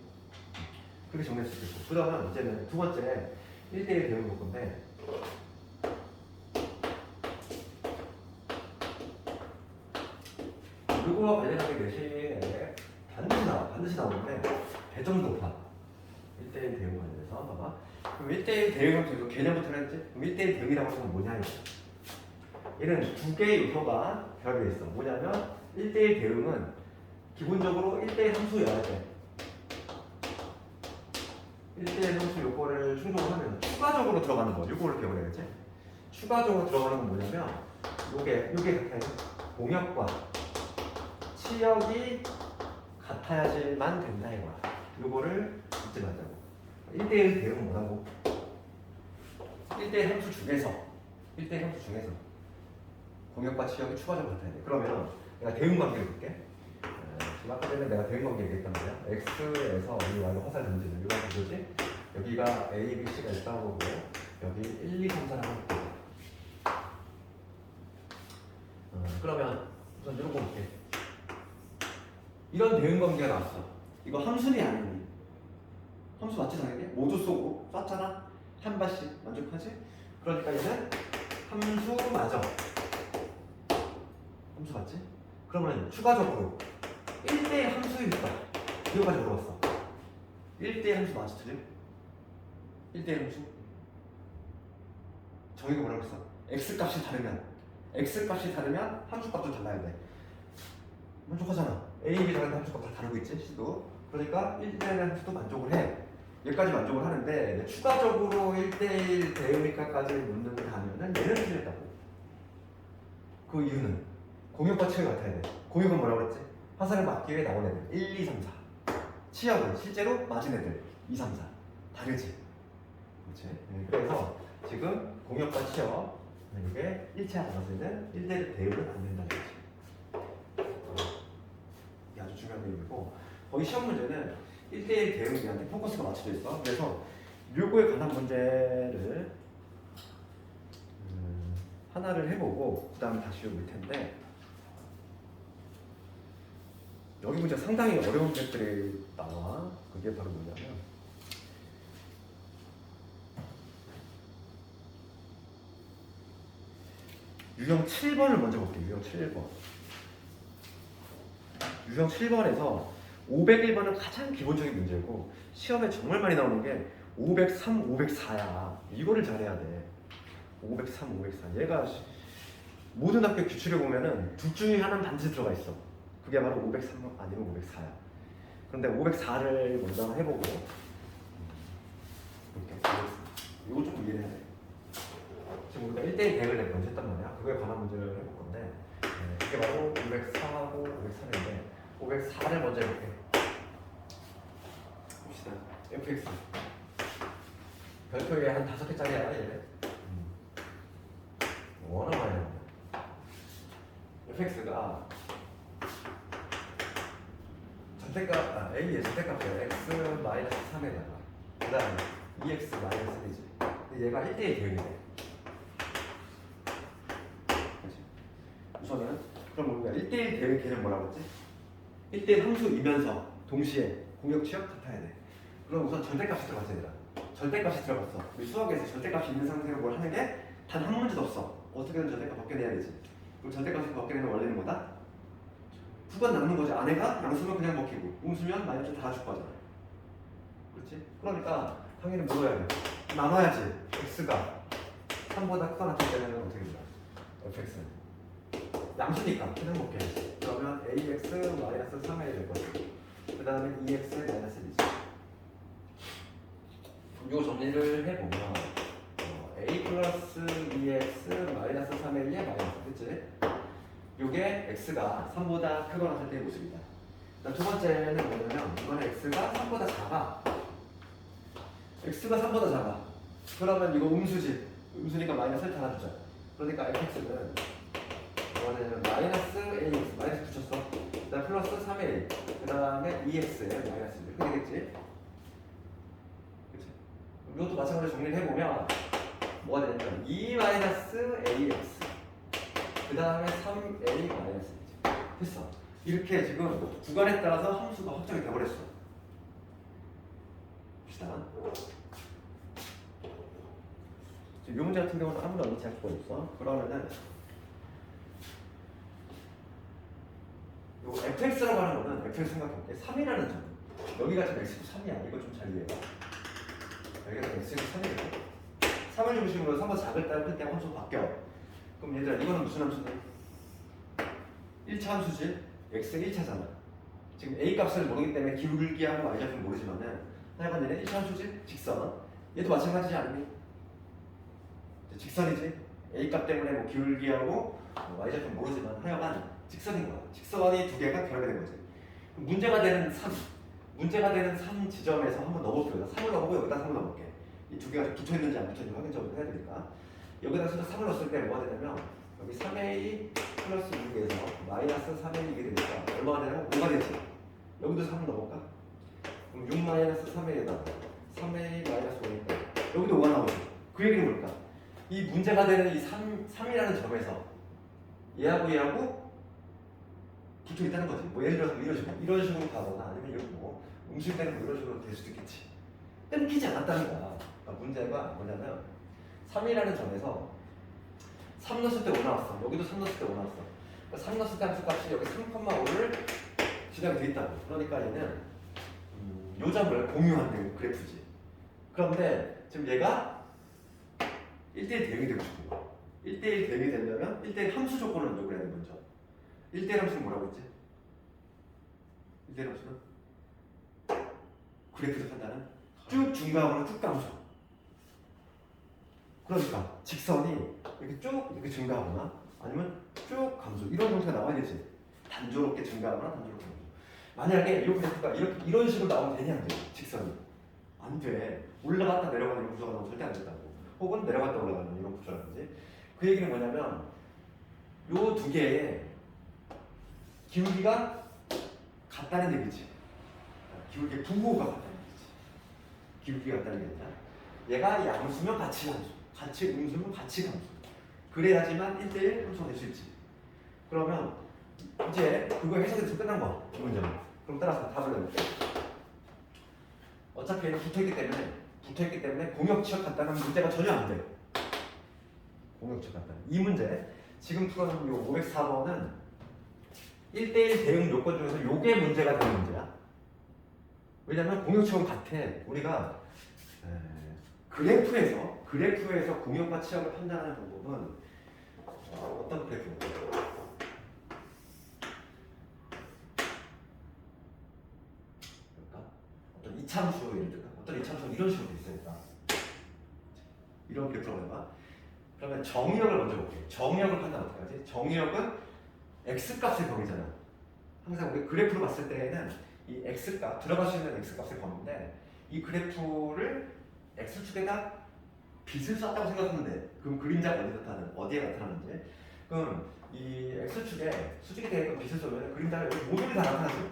그렇게 정리할 수 있겠고. 그러면 이제는 두 번째 1대1 대응 볼 건데 이거와 관련하게 내신에 반드시 나오는데 배점도 높아. 1대1 대응 관련해서 봐봐. 그럼 1대1 대응은 계속 개념부터 했지? 그럼 1대1 대응이라고 하는 건 뭐냐 이거. 얘는 두 개의 요소가 결합되어 있어. 뭐냐면 1대1 대응은 기본적으로 1대1 함수여야 돼. 1대1 함수 요거를 충족을 하면 추가적으로 들어가는 거. 요거를 배워야겠지? 추가적으로 들어가는 건 뭐냐면 요게 같아요. 공역과 치역이 같아야지만 된다 이거야. 요거를 잊지 말자고. 1대1 대응은 뭐라고? 1대1 함수 중에서 공역과 치역이 추가적으로 같아야 돼. 그러면 내가 대응 관계를 볼게. 지금 아까 전에 내가 대응 관계 얘기했단 말이야. X에서 이 Y로 화살 던지는 이거 뭐지? 여기가 A, B, C가 있다고 보고 여기 1, 2, 3, 4라고 볼게. 그러면 우선 이런 거 볼게. 이런 대응 관계가 나왔어. 이거 함수니 아니니? 함수 맞지 당연히? 모두 쏘고 쐈잖아? 한 발씩 만족하지? 그러니까 얘는 함수 맞아. 함수 맞지? 그러면 추가적으로 1대1 함수입니다. 이거까지 물어봤어. 1대1 함수 맞지 틀려? 1대1 함수? 정의가 뭐라고 했어? X값이 다르면 함수값도 달라야 돼. 만족하잖아. A, B 다른데 함수값 다 다르고 있지? C도. 그러니까 1대1 함수도 만족을 해. 여기까지 만족을 하는데 추가적으로 1대1 대응일까까지 묻는다 하면은 얘는 틀렸다고. 그 이유는 공역과 치역이 같아야 돼. 공역은 뭐라고 그랬지? 화살을 맞기 위해 나온 애들 1, 2, 3, 4. 치역은 실제로 맞은 애들 2, 3, 4. 다르지? 그렇지? 그래서 지금 공역과 치역 이게 일치하지 않았을 때는 1대1 대응은 안 된다는 거지. 이게 아주 중요한 내용이고 거의 시험 문제는 1대1 대응이한테 포커스가 맞춰져 있어. 그래서 요거에 관한 문제를 하나를 해보고 그 다음에 다시 올 텐데 여기 문제 상당히 어려운 것들이 나와. 그게 바로 뭐냐면 유형 7번을 먼저 볼게요. 유형 7번. 유형 7번에서 501번은 가장 기본적인 문제고 시험에 정말 많이 나오는 게 503, 504야. 이거를 잘해야 돼. 503, 504. 얘가 모든 학교 규칙에 보면은 둘 중에 하나는 반드시 들어가 있어. 그게 바로 503 아니면 504야. 그런데 504를 먼저 해보고 볼게. 이거 좀 이해해야 돼. 지금 우리가 1대1 대응을 먼저 했단 말이야. 그거에 관한 문제를 해볼 건데 그게 바로 504하고 503인데 504를 먼저 해볼게. 봅시다. fx 별표에 한 5개짜리야 얘네. 워낙 많이 나온다. fx가 절대값, a의 절대값이야. x-3에다가 그 다음에 2x-1이지. 근데 얘가 1대1 대응이 돼. 우선은 그럼 우리가 1대1 대응 개념 뭐라고 했지? 1대1 함수이면서 동시에 공역 치역 같아야 돼. 그럼 우선 절대값이 들어갔어 얘들아. 절대값이 들어갔어. 우리 수학에서 절대값이 있는 상태로 뭘 하는 게 단 한 문제도 없어. 어떻게든 절대값 벗겨내야 되지. 그럼 절대값을 벗겨내는 원리는 뭐다? 부분 남는 거지. 안에가 양수면 그냥 먹히고 음수면 마이너스 다 줄 거잖아. 그렇지? 그러니까 당연히 뭐 해야 돼? 나눠야지. x가 3보다 크거나 같을 때는 어떻게 된다? fx는 양수니까 그냥 먹게. 그러면 ax-3이 될 거지. 그 다음에 2x-1이지. 이거 정리를 해보면 a 플러스 2x 마이너스 3의 1의 마이너스, 그치? 요게 x가 3보다 크거나 같을 때의 모습이다. 두 번째는 뭐냐면 이번에 x가 3보다 작아. x가 3보다 작아. 그러면 이거 음수지. 음수니까 마이너스를 달아주자. 그러니까 fx는 이번에는 마이너스 ax, 마이너스 붙였어. 그 다음 플러스 3의 1, 그 다음에 2x에 마이너스 1. 그렇게 되겠지? 그치? 이것도 마찬가지로 정리를 해보면 뭐가 되냐면 2-ax 그 다음에 3a 마이너스 1 됐어. 이렇게 지금 구간에 따라서 함수가 확정이 돼버렸어. 봅시다. 이 문제 같은 경우는 아무런 의미할 수가 없어. 그러면은 요 fx라고 하는 거는 fx 생각해볼게. 3이라는 점. 여기가 지금 x도 3이야. 이거 좀 잘 이해해봐. 여기가 x가 3이고 3을 중심으로 3보다 작을 때 클 때 함수 바뀌어. 그럼 얘들아 이거는 무슨 함수니? 1차 함수지? x 1차잖아. 지금 a 값을 모르기 때문에 기울기하고 y좌표를 모르지만은 하여간 얘는 1차 함수지? 직선. 얘도 마찬가지지 않니? 직선이지. a 값 때문에 뭐 기울기하고 y좌표는 모르지만 하여간 직선인 거야. 직선이 두 개가 결합이 된 거지. 문제가 되는 3 지점에서 한번 넣어볼게요. 3을 넣어보고 여기다 3을 넣어볼게. 이 두 개가 붙어 있는지 안 붙어 있는지 확인적으로 해야 되니까. 여기다 3을 넣었을 때 뭐가 되냐면 여기 3a 플러스 6에서 마이너스 3a 이게 되니까 얼마가 되냐면 5가 되지. 여기도 3을 넣어볼까? 그럼 6 마이너스 3a에다 3a 마이너스 5니까 여기도 5가 나오지. 그 얘기는 뭘까? 이 문제가 되는 이 3이라는 점에서 얘하고 붙어 있다는 거지. 뭐 예를 들어서 이런 식으로 가거나 아니면 이렇게 뭐 음수일 뭐 이런 식으로 될 수도 있겠지. 끊기지 않았다는 거야. 그러니까 문제가 뭐냐면 3이라는 점에서 3 넣었을 때 5 나왔어. 여기도 3 넣었을 때 5 나왔어. 그러니까 3 넣었을 때 함수 값이 여기 3,5를 지정이 돼 있다고. 그러니까 얘는 요 점을 공유하는 그래프지. 그런데 지금 얘가 1대1 대응이 되고 싶은 거야. 1대1 대응이 되려면 1대1 함수 조건을 만족을 해야 돼 먼저. 1대1 함수는 뭐라고 했지? 1대1 함수는 그래프에서 판단은 쭉 중감으로 쭉 감소. 그러니까 직선이 이렇게 쭉 이렇게 증가하거나 아니면 쭉 감소 이런 형태가 나와야 되지. 단조롭게 증가하거나 단조롭게 감소. 만약에 이 그래프가 이런 식으로 나오면 되냐 안 돼? 직선이 안 돼. 올라갔다 내려가는 이런 구조가 나오면 절대 안 된다고. 혹은 내려갔다 올라가는 이런 구조라든지. 그 얘기는 뭐냐면 요 두 개의 기울기가 같다는 얘기지. 기울기 부호가 같다는 얘기지. 기울기가 같다는 게 아니라 얘가 양수면 같이 함수, 같이 음수면 같이 함수. 그래야지만 1대1 함수가 될 수 있지. 그러면 이제 그거 해석해서 끝난 거야. 이 문제는. 그럼 따라서 답을 내볼게. 어차피 얘는 붙어있기 때문에 공역 취업 간다는 문제가 전혀 안 돼. 공역 취업 간다는 이 문제. 지금 풀어놓은 요 504번은 1대1 대응 요건 중에서 요게 문제가 되는 문제야. 왜냐면 공역치하고 같아. 우리가 그래프에서 공역과 치역을 판단하는 방법은 어떤 그래프? 어떤 이참수 예를 들어 어떤 이참수는 이런 식으로 돼 있으니까 이런 그래프라고 해봐. 그러면 정의역을 먼저 볼게. 정의역을 판단 어떻게 하지? 정의역은 x값의 범위잖아. 항상 우리 그래프로 봤을 때에는 이 x값, 들어갈 수 있는 x값의 범위인데 이 그래프를 x축에다 빛을 쐈다고 생각하면 돼. 그럼 그림자가 어디에 나타나는지. 그럼 이 x축에 수직이 되게끔 빛을 쏘면 그림자가 여기 모듈이 다 나타나지.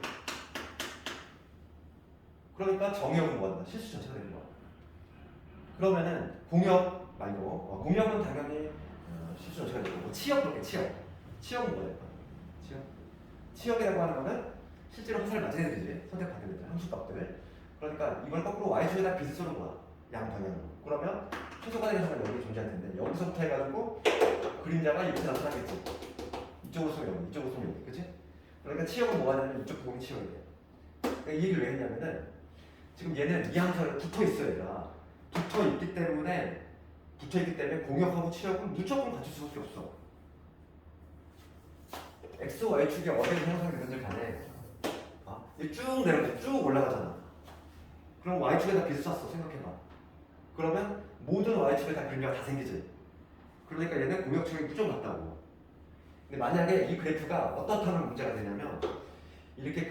그러니까 정의역은 뭐한다? 실수 전체가 되는 거야. 그러면은 공역 말고 공역은 당연히 실수 전체가 되고 뭐 치역 그렇게 치역은 뭐야? 치역이라고 하는 거는 실제로 화살을 맞은 애들이지. 선택받은 애들, 함수값들. 그러니까 이걸 거꾸로 y축에다 빛을 쏘는 거야. 양방향으로. 그러면 최소가 되는 순간 여기 존재할 텐데 여기서부터 해가지고 그림자가 이렇게 나타나겠지. 이쪽으로 쏘면 여기, 이쪽으로 쏘면 여기. 그치? 그러니까 치역은 뭐가 되냐면 이쪽 부분이 치역이야. 그러니까 이 얘기를 왜 했냐면은 지금 얘는 이 함수가 붙어있어야 얘가. 붙어있기 때문에 공역하고 치역은 무조건 갖출 수밖에 없어. x, y축이 어디에 형성이 되는지 간에 쭉 내려가 쭉 올라가잖아. 그럼 y축에다 빛을 쐈어. 생각해봐. 그러면 모든 y축에 다 그림자가 다 생기지. 그러니까 얘는 공역축이 무조건 같다고. 근데 만약에 이 그래프가 어떻다는 문제가 되냐면 이렇게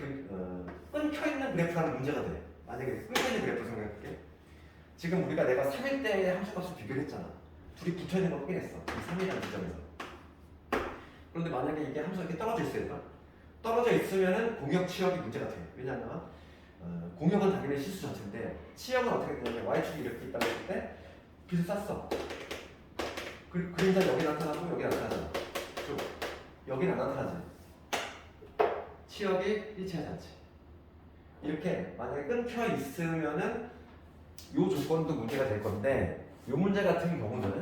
끊겨있는 그래프라는 문제가 돼. 만약에 끊겨있는 그래프 생각해볼게. 지금 우리가 내가 3일 때의 함수값을 비교를 했잖아. 둘이 붙어있는 걸 확인했어. 이 3이라는 지점에서. 그런데 만약에 이게 함수가 이렇게 떨어져 있어요. 떨어져 있으면은 공역 치역이 문제가 돼. 왜냐하면 공역은 당연히 실수 전체인데 치역은 어떻게 되냐면 y축이 이렇게 있다고 했을 때 빛을 쐈어. 그림자 여기 나타나고 여기 나타나잖아. 여기는 안 나타나지. 치역이 일치하지 않지. 이렇게 만약에 끊겨 있으면은 요 조건도 문제가 될 건데 요 문제 같은 경우는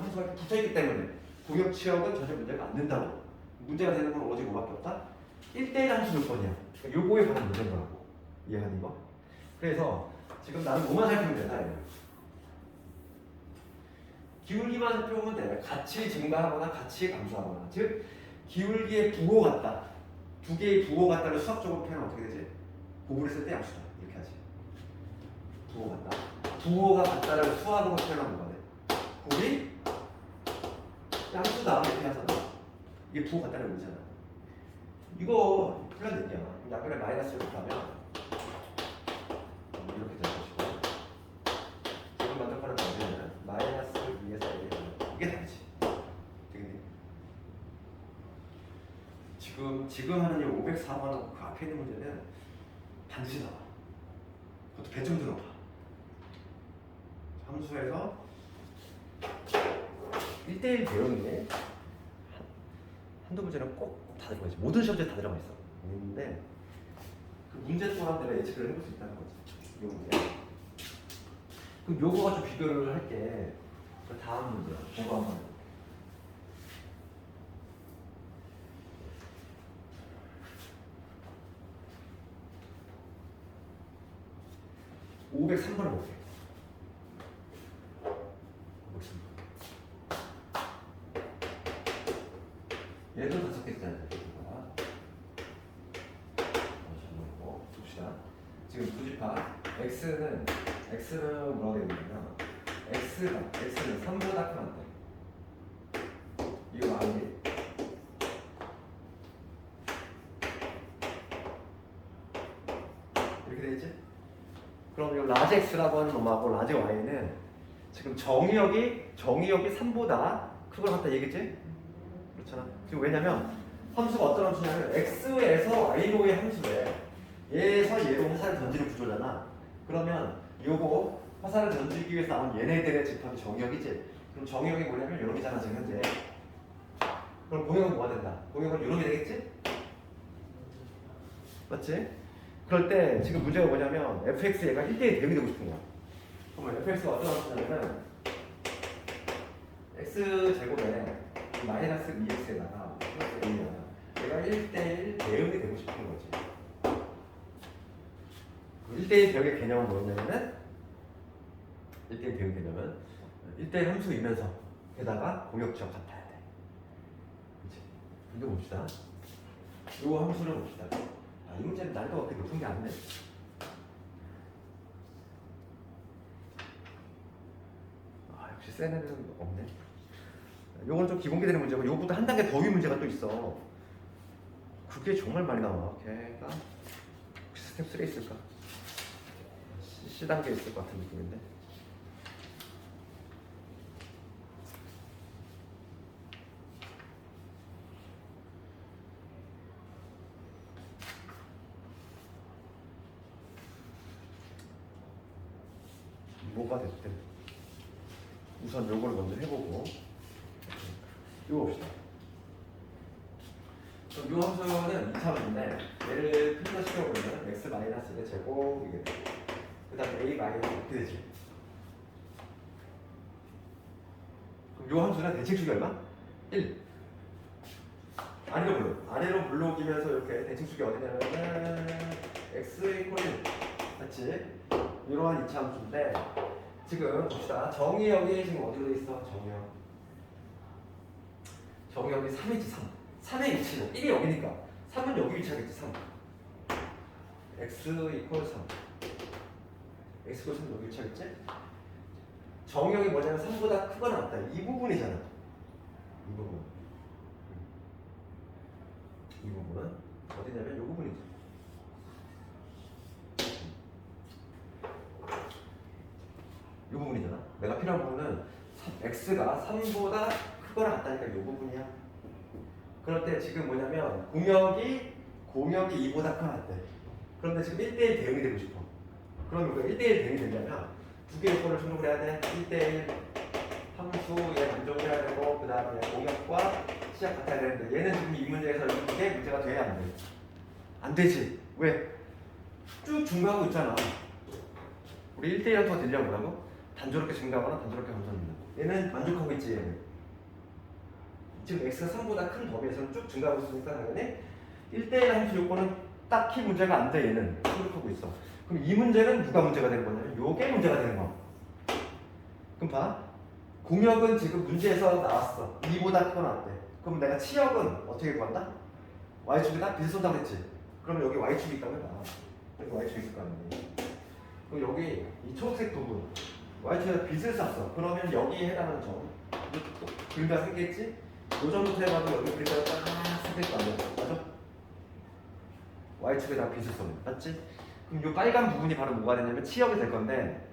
함수가 이렇게 붙어있기 때문에 공역 취역은 전혀 문제가 안 된다고. 문제가 되는 건 오직 뭐밖에 없다? 1대1 함수 조건이야. 그러니까 요거에 관한 문제인 거라고. 이해하는 거? 그래서 지금 나는 뭐만 살피면 된다. 기울기만 살펴보면 돼. 같이 증가하거나 같이 감소하거나. 즉 기울기의 부호 같다. 두 개의 부호 같다를 수학적으로 표현하면 어떻게 되지? 곱을 쓸 때 양수다. 이렇게 하지. 부호 같다. 부호가 같다를 수학으로 표현하는 거네. 곱이 양수다. 이렇게 하잖아. 이게 부호 같다는 의미잖아. 이거 플랫 얘기야. 약간의 마이너스를 곱하면 이렇게 될 것이고 지금 만족하는 범위는 마이너스 2에서 1이 이게 다르지. 되겠니? 지금 하는 이 504만 원 그 앞에 있는 문제는 반드시 나와. 그것도 배점 들어봐. 함수에서 1대1 대응에 한두 문제는 꼭 다 들어가 있지. 모든 시험지에 다 들어가 있어. 있는데 그 문제 또한 내가 예측을 해볼 수 있다는 거지. 이 문제. 그럼 요거 가지고 비교를 할게. 그 다음 문제. 그거 한번. (503번을) 볼게. 503번. 얘도 5개짜리. 지금 부집합 x는 뭐라고 되어 있냐면 x는 3보다 크면 안 돼. 이거 y이 이렇게 되겠지? 그럼 이 라지 x라고 하는 놈하고 라지 y는 지금 정의역이 3보다 크거나 같다 얘기지? 그렇잖아. 지금 왜냐면 함수가 어떤 함수냐면 x에서 y로의 함수래. 얘에서 얘로 화살을 던지는 구조잖아. 그러면 요거 화살을 던지기 위해서 나온 얘네들의 집합이 정의역이지. 그럼 정의역이 뭐냐면 요놈이잖아 지금 현재. 그럼 공역은 뭐가 된다? 공역은 요놈이 되겠지? 맞지? 그럴 때 지금 문제가 뭐냐면 fx 얘가 1대1 대응이 되고 싶은 거야. 그러면 fx가 어떤 함수냐면 x제곱에 마이너스 2x에다가 플러스 a야. 얘가 1대1 대응이 되고 싶은 거지. 1대1 대응의 개념은 뭐냐면은 1대1 대응 개념은 1대1 함수이면서 게다가 공역지역 같아야 돼. 그치? 이거 봅시다. 요 함수를 봅시다. 이 문제는 난이도가 그렇게 높은 게 아니네. 역시 센 애는 없네. 요건 좀 기본기 되는 문제고 요거보다 한 단계 더 위 문제가 또 있어. 그게 정말 많이 나와. 걔가 혹시 스텝 3에 있을까? C단계에 있을 것 같은 느낌인데. 뭐가 됐든 우선 요걸 먼저 해보고 이거 봅시다. 그럼 요 함수는 2차원인데 얘를 풀로 시켜보면 x-1의 제곱 이게 그 다음에 a 마이너스 어떻게 되지? 그럼 요 함수는 대칭축이 얼마? 1. 아래로 불러오기면서 이렇게 대칭축이 어디냐면은 x 이퀄 1 맞지? 이러한 2차 함수인데 지금 봅시다. 정의역이 지금 어디로 돼 있어? 정의역이 3이지 3의 위치는 1이 여기니까 3은 여기 위치하겠지 3. x 이퀄 3 x 이퀄 3 여기 위치하겠지? 정의역이 뭐냐면 3보다 크거나 같다. 이 부분이잖아. 이 부분. 이 부분은 어디냐면 이 부분이지. 이 부분이잖아. 내가 필요한 부분은 x가 3보다 크거나 같다니까 이 부분이야. 그럴 때 지금 뭐냐면 공역이 2보다 크거나 같대. 그런데 지금 1대1 대응이 되고 싶어. 그럼 그 1대1 대응이 되려면 두 개의 요건을 충족을 해야 돼. 1대1 함수에 만족을 해야 되고 그 다음에 공역과 시작 같아야 되는데 얘는 지금 이 문제에서 이게 문제가 돼야 안 돼. 안 되지. 왜? 쭉 증가하고 있잖아. 우리 1대1 함수가 되려면 뭐라고? 단조롭게 증가하거나 단조롭게 감소한다. 얘는 만족하고 있지. 얘는. 지금 x가 3보다 큰 범위에서는 쭉 증가하고 있으니까 당연히 1대1 함수 요건은 딱히 문제가 안 돼. 얘는 충족하고 있어. 그럼 이 문제는 누가 문제가 되는 거냐면 요게 문제가 되는 거야. 그럼 봐. 공역은 지금 문제에서 나왔어. 2보다 크거나 어때? 그럼 내가 치역은 어떻게 구한다? y축에다 빗을 쏜다고 했지. 그러면 여기 y축이 있다고 해봐. 여기 y축이 있을 거 아니야. 그럼 여기 이 초록색 부분 y축에다 빗을 쐈어. 그러면 여기에 해당하는 점 그림자가 생기겠지? 요 점부터 해봐도 여기 그림자가 딱 생길 거 아니야. 맞아? y축에다가 빗을 쏘는 맞지? 그럼 요 빨간 부분이 바로 뭐가 되냐면 치역이 될 건데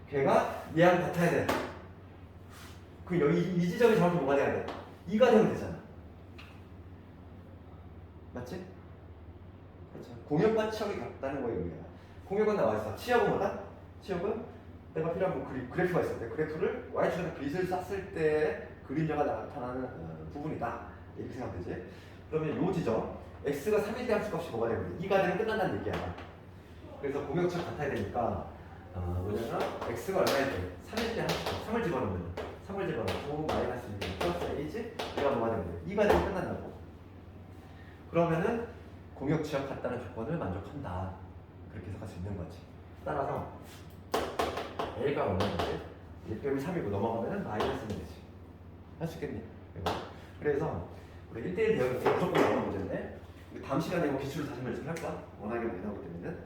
걔가 얘랑 같아야 돼. 그럼 여기 이 지점이 정확히 뭐가 돼야 돼? 2가 되면 되잖아. 맞지? 그렇죠. 공역과 치역이 같다는 거예요, 여기가. 공역은 나와 있어. 치역은 뭐다? 치역은 내가 필요한 뭐 그래프가 있을 때 그래프를 y축에다 빗을 쐈을 때 그림자가 나타나는 부분이다. 이렇게 생각되지? 그러면 요 지점 x가 3일 때 함수 값이 뭐가 되면 2가 되면 끝난다는 얘기야. 그래서 공역치역 같아야 되니까 뭐냐면 x가 얼마일 때 3일 때 함수 값 3을 집어넣으면 3을 집어넣고 마이너스 6 플러스 a지 얘가 뭐가 되면 2가 되면 끝난다고. 그러면은 공역치역 같다는 조건을 만족한다. 그렇게 해석할 수 있는 거지. 따라서 a가 얼마인지 1 빼기 3이고 넘어가면은 마이너스는 되지. 할 수 있겠니? 그래서 우리 1대1 대응이 무조건 나오는 문제인데 다음 시간에 이거 기출을 다시 한번 할까? 워낙에 많이 나오기 때문에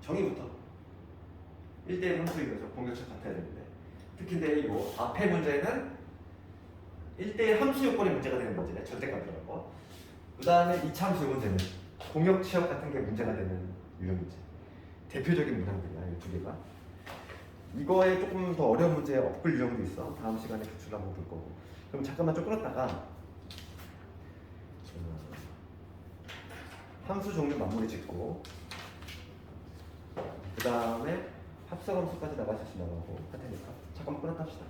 정의부터 1대1 함수이면서 공역치역 같아야 되는데 특히 근데 이거 앞에 문제는 1대1 함수 요건의 문제가 되는 문제네. 절대값 들어가고 그 다음에 2차 함수 문제는 공역치역 같은 게 문제가 되는 유형 문제. 대표적인 문항들이야 이 두 개가. 이거에 조금 더 어려운 문제 엎을 유형도 있어. 다음 시간에 기출 한번 볼 거고. 그럼 잠깐만 좀 끌었다가 함수 종류 마무리 짓고 그 다음에 합성함수까지 나갈 수 있으면 나가고 할 테니까 잠깐만 끌었다 합시다.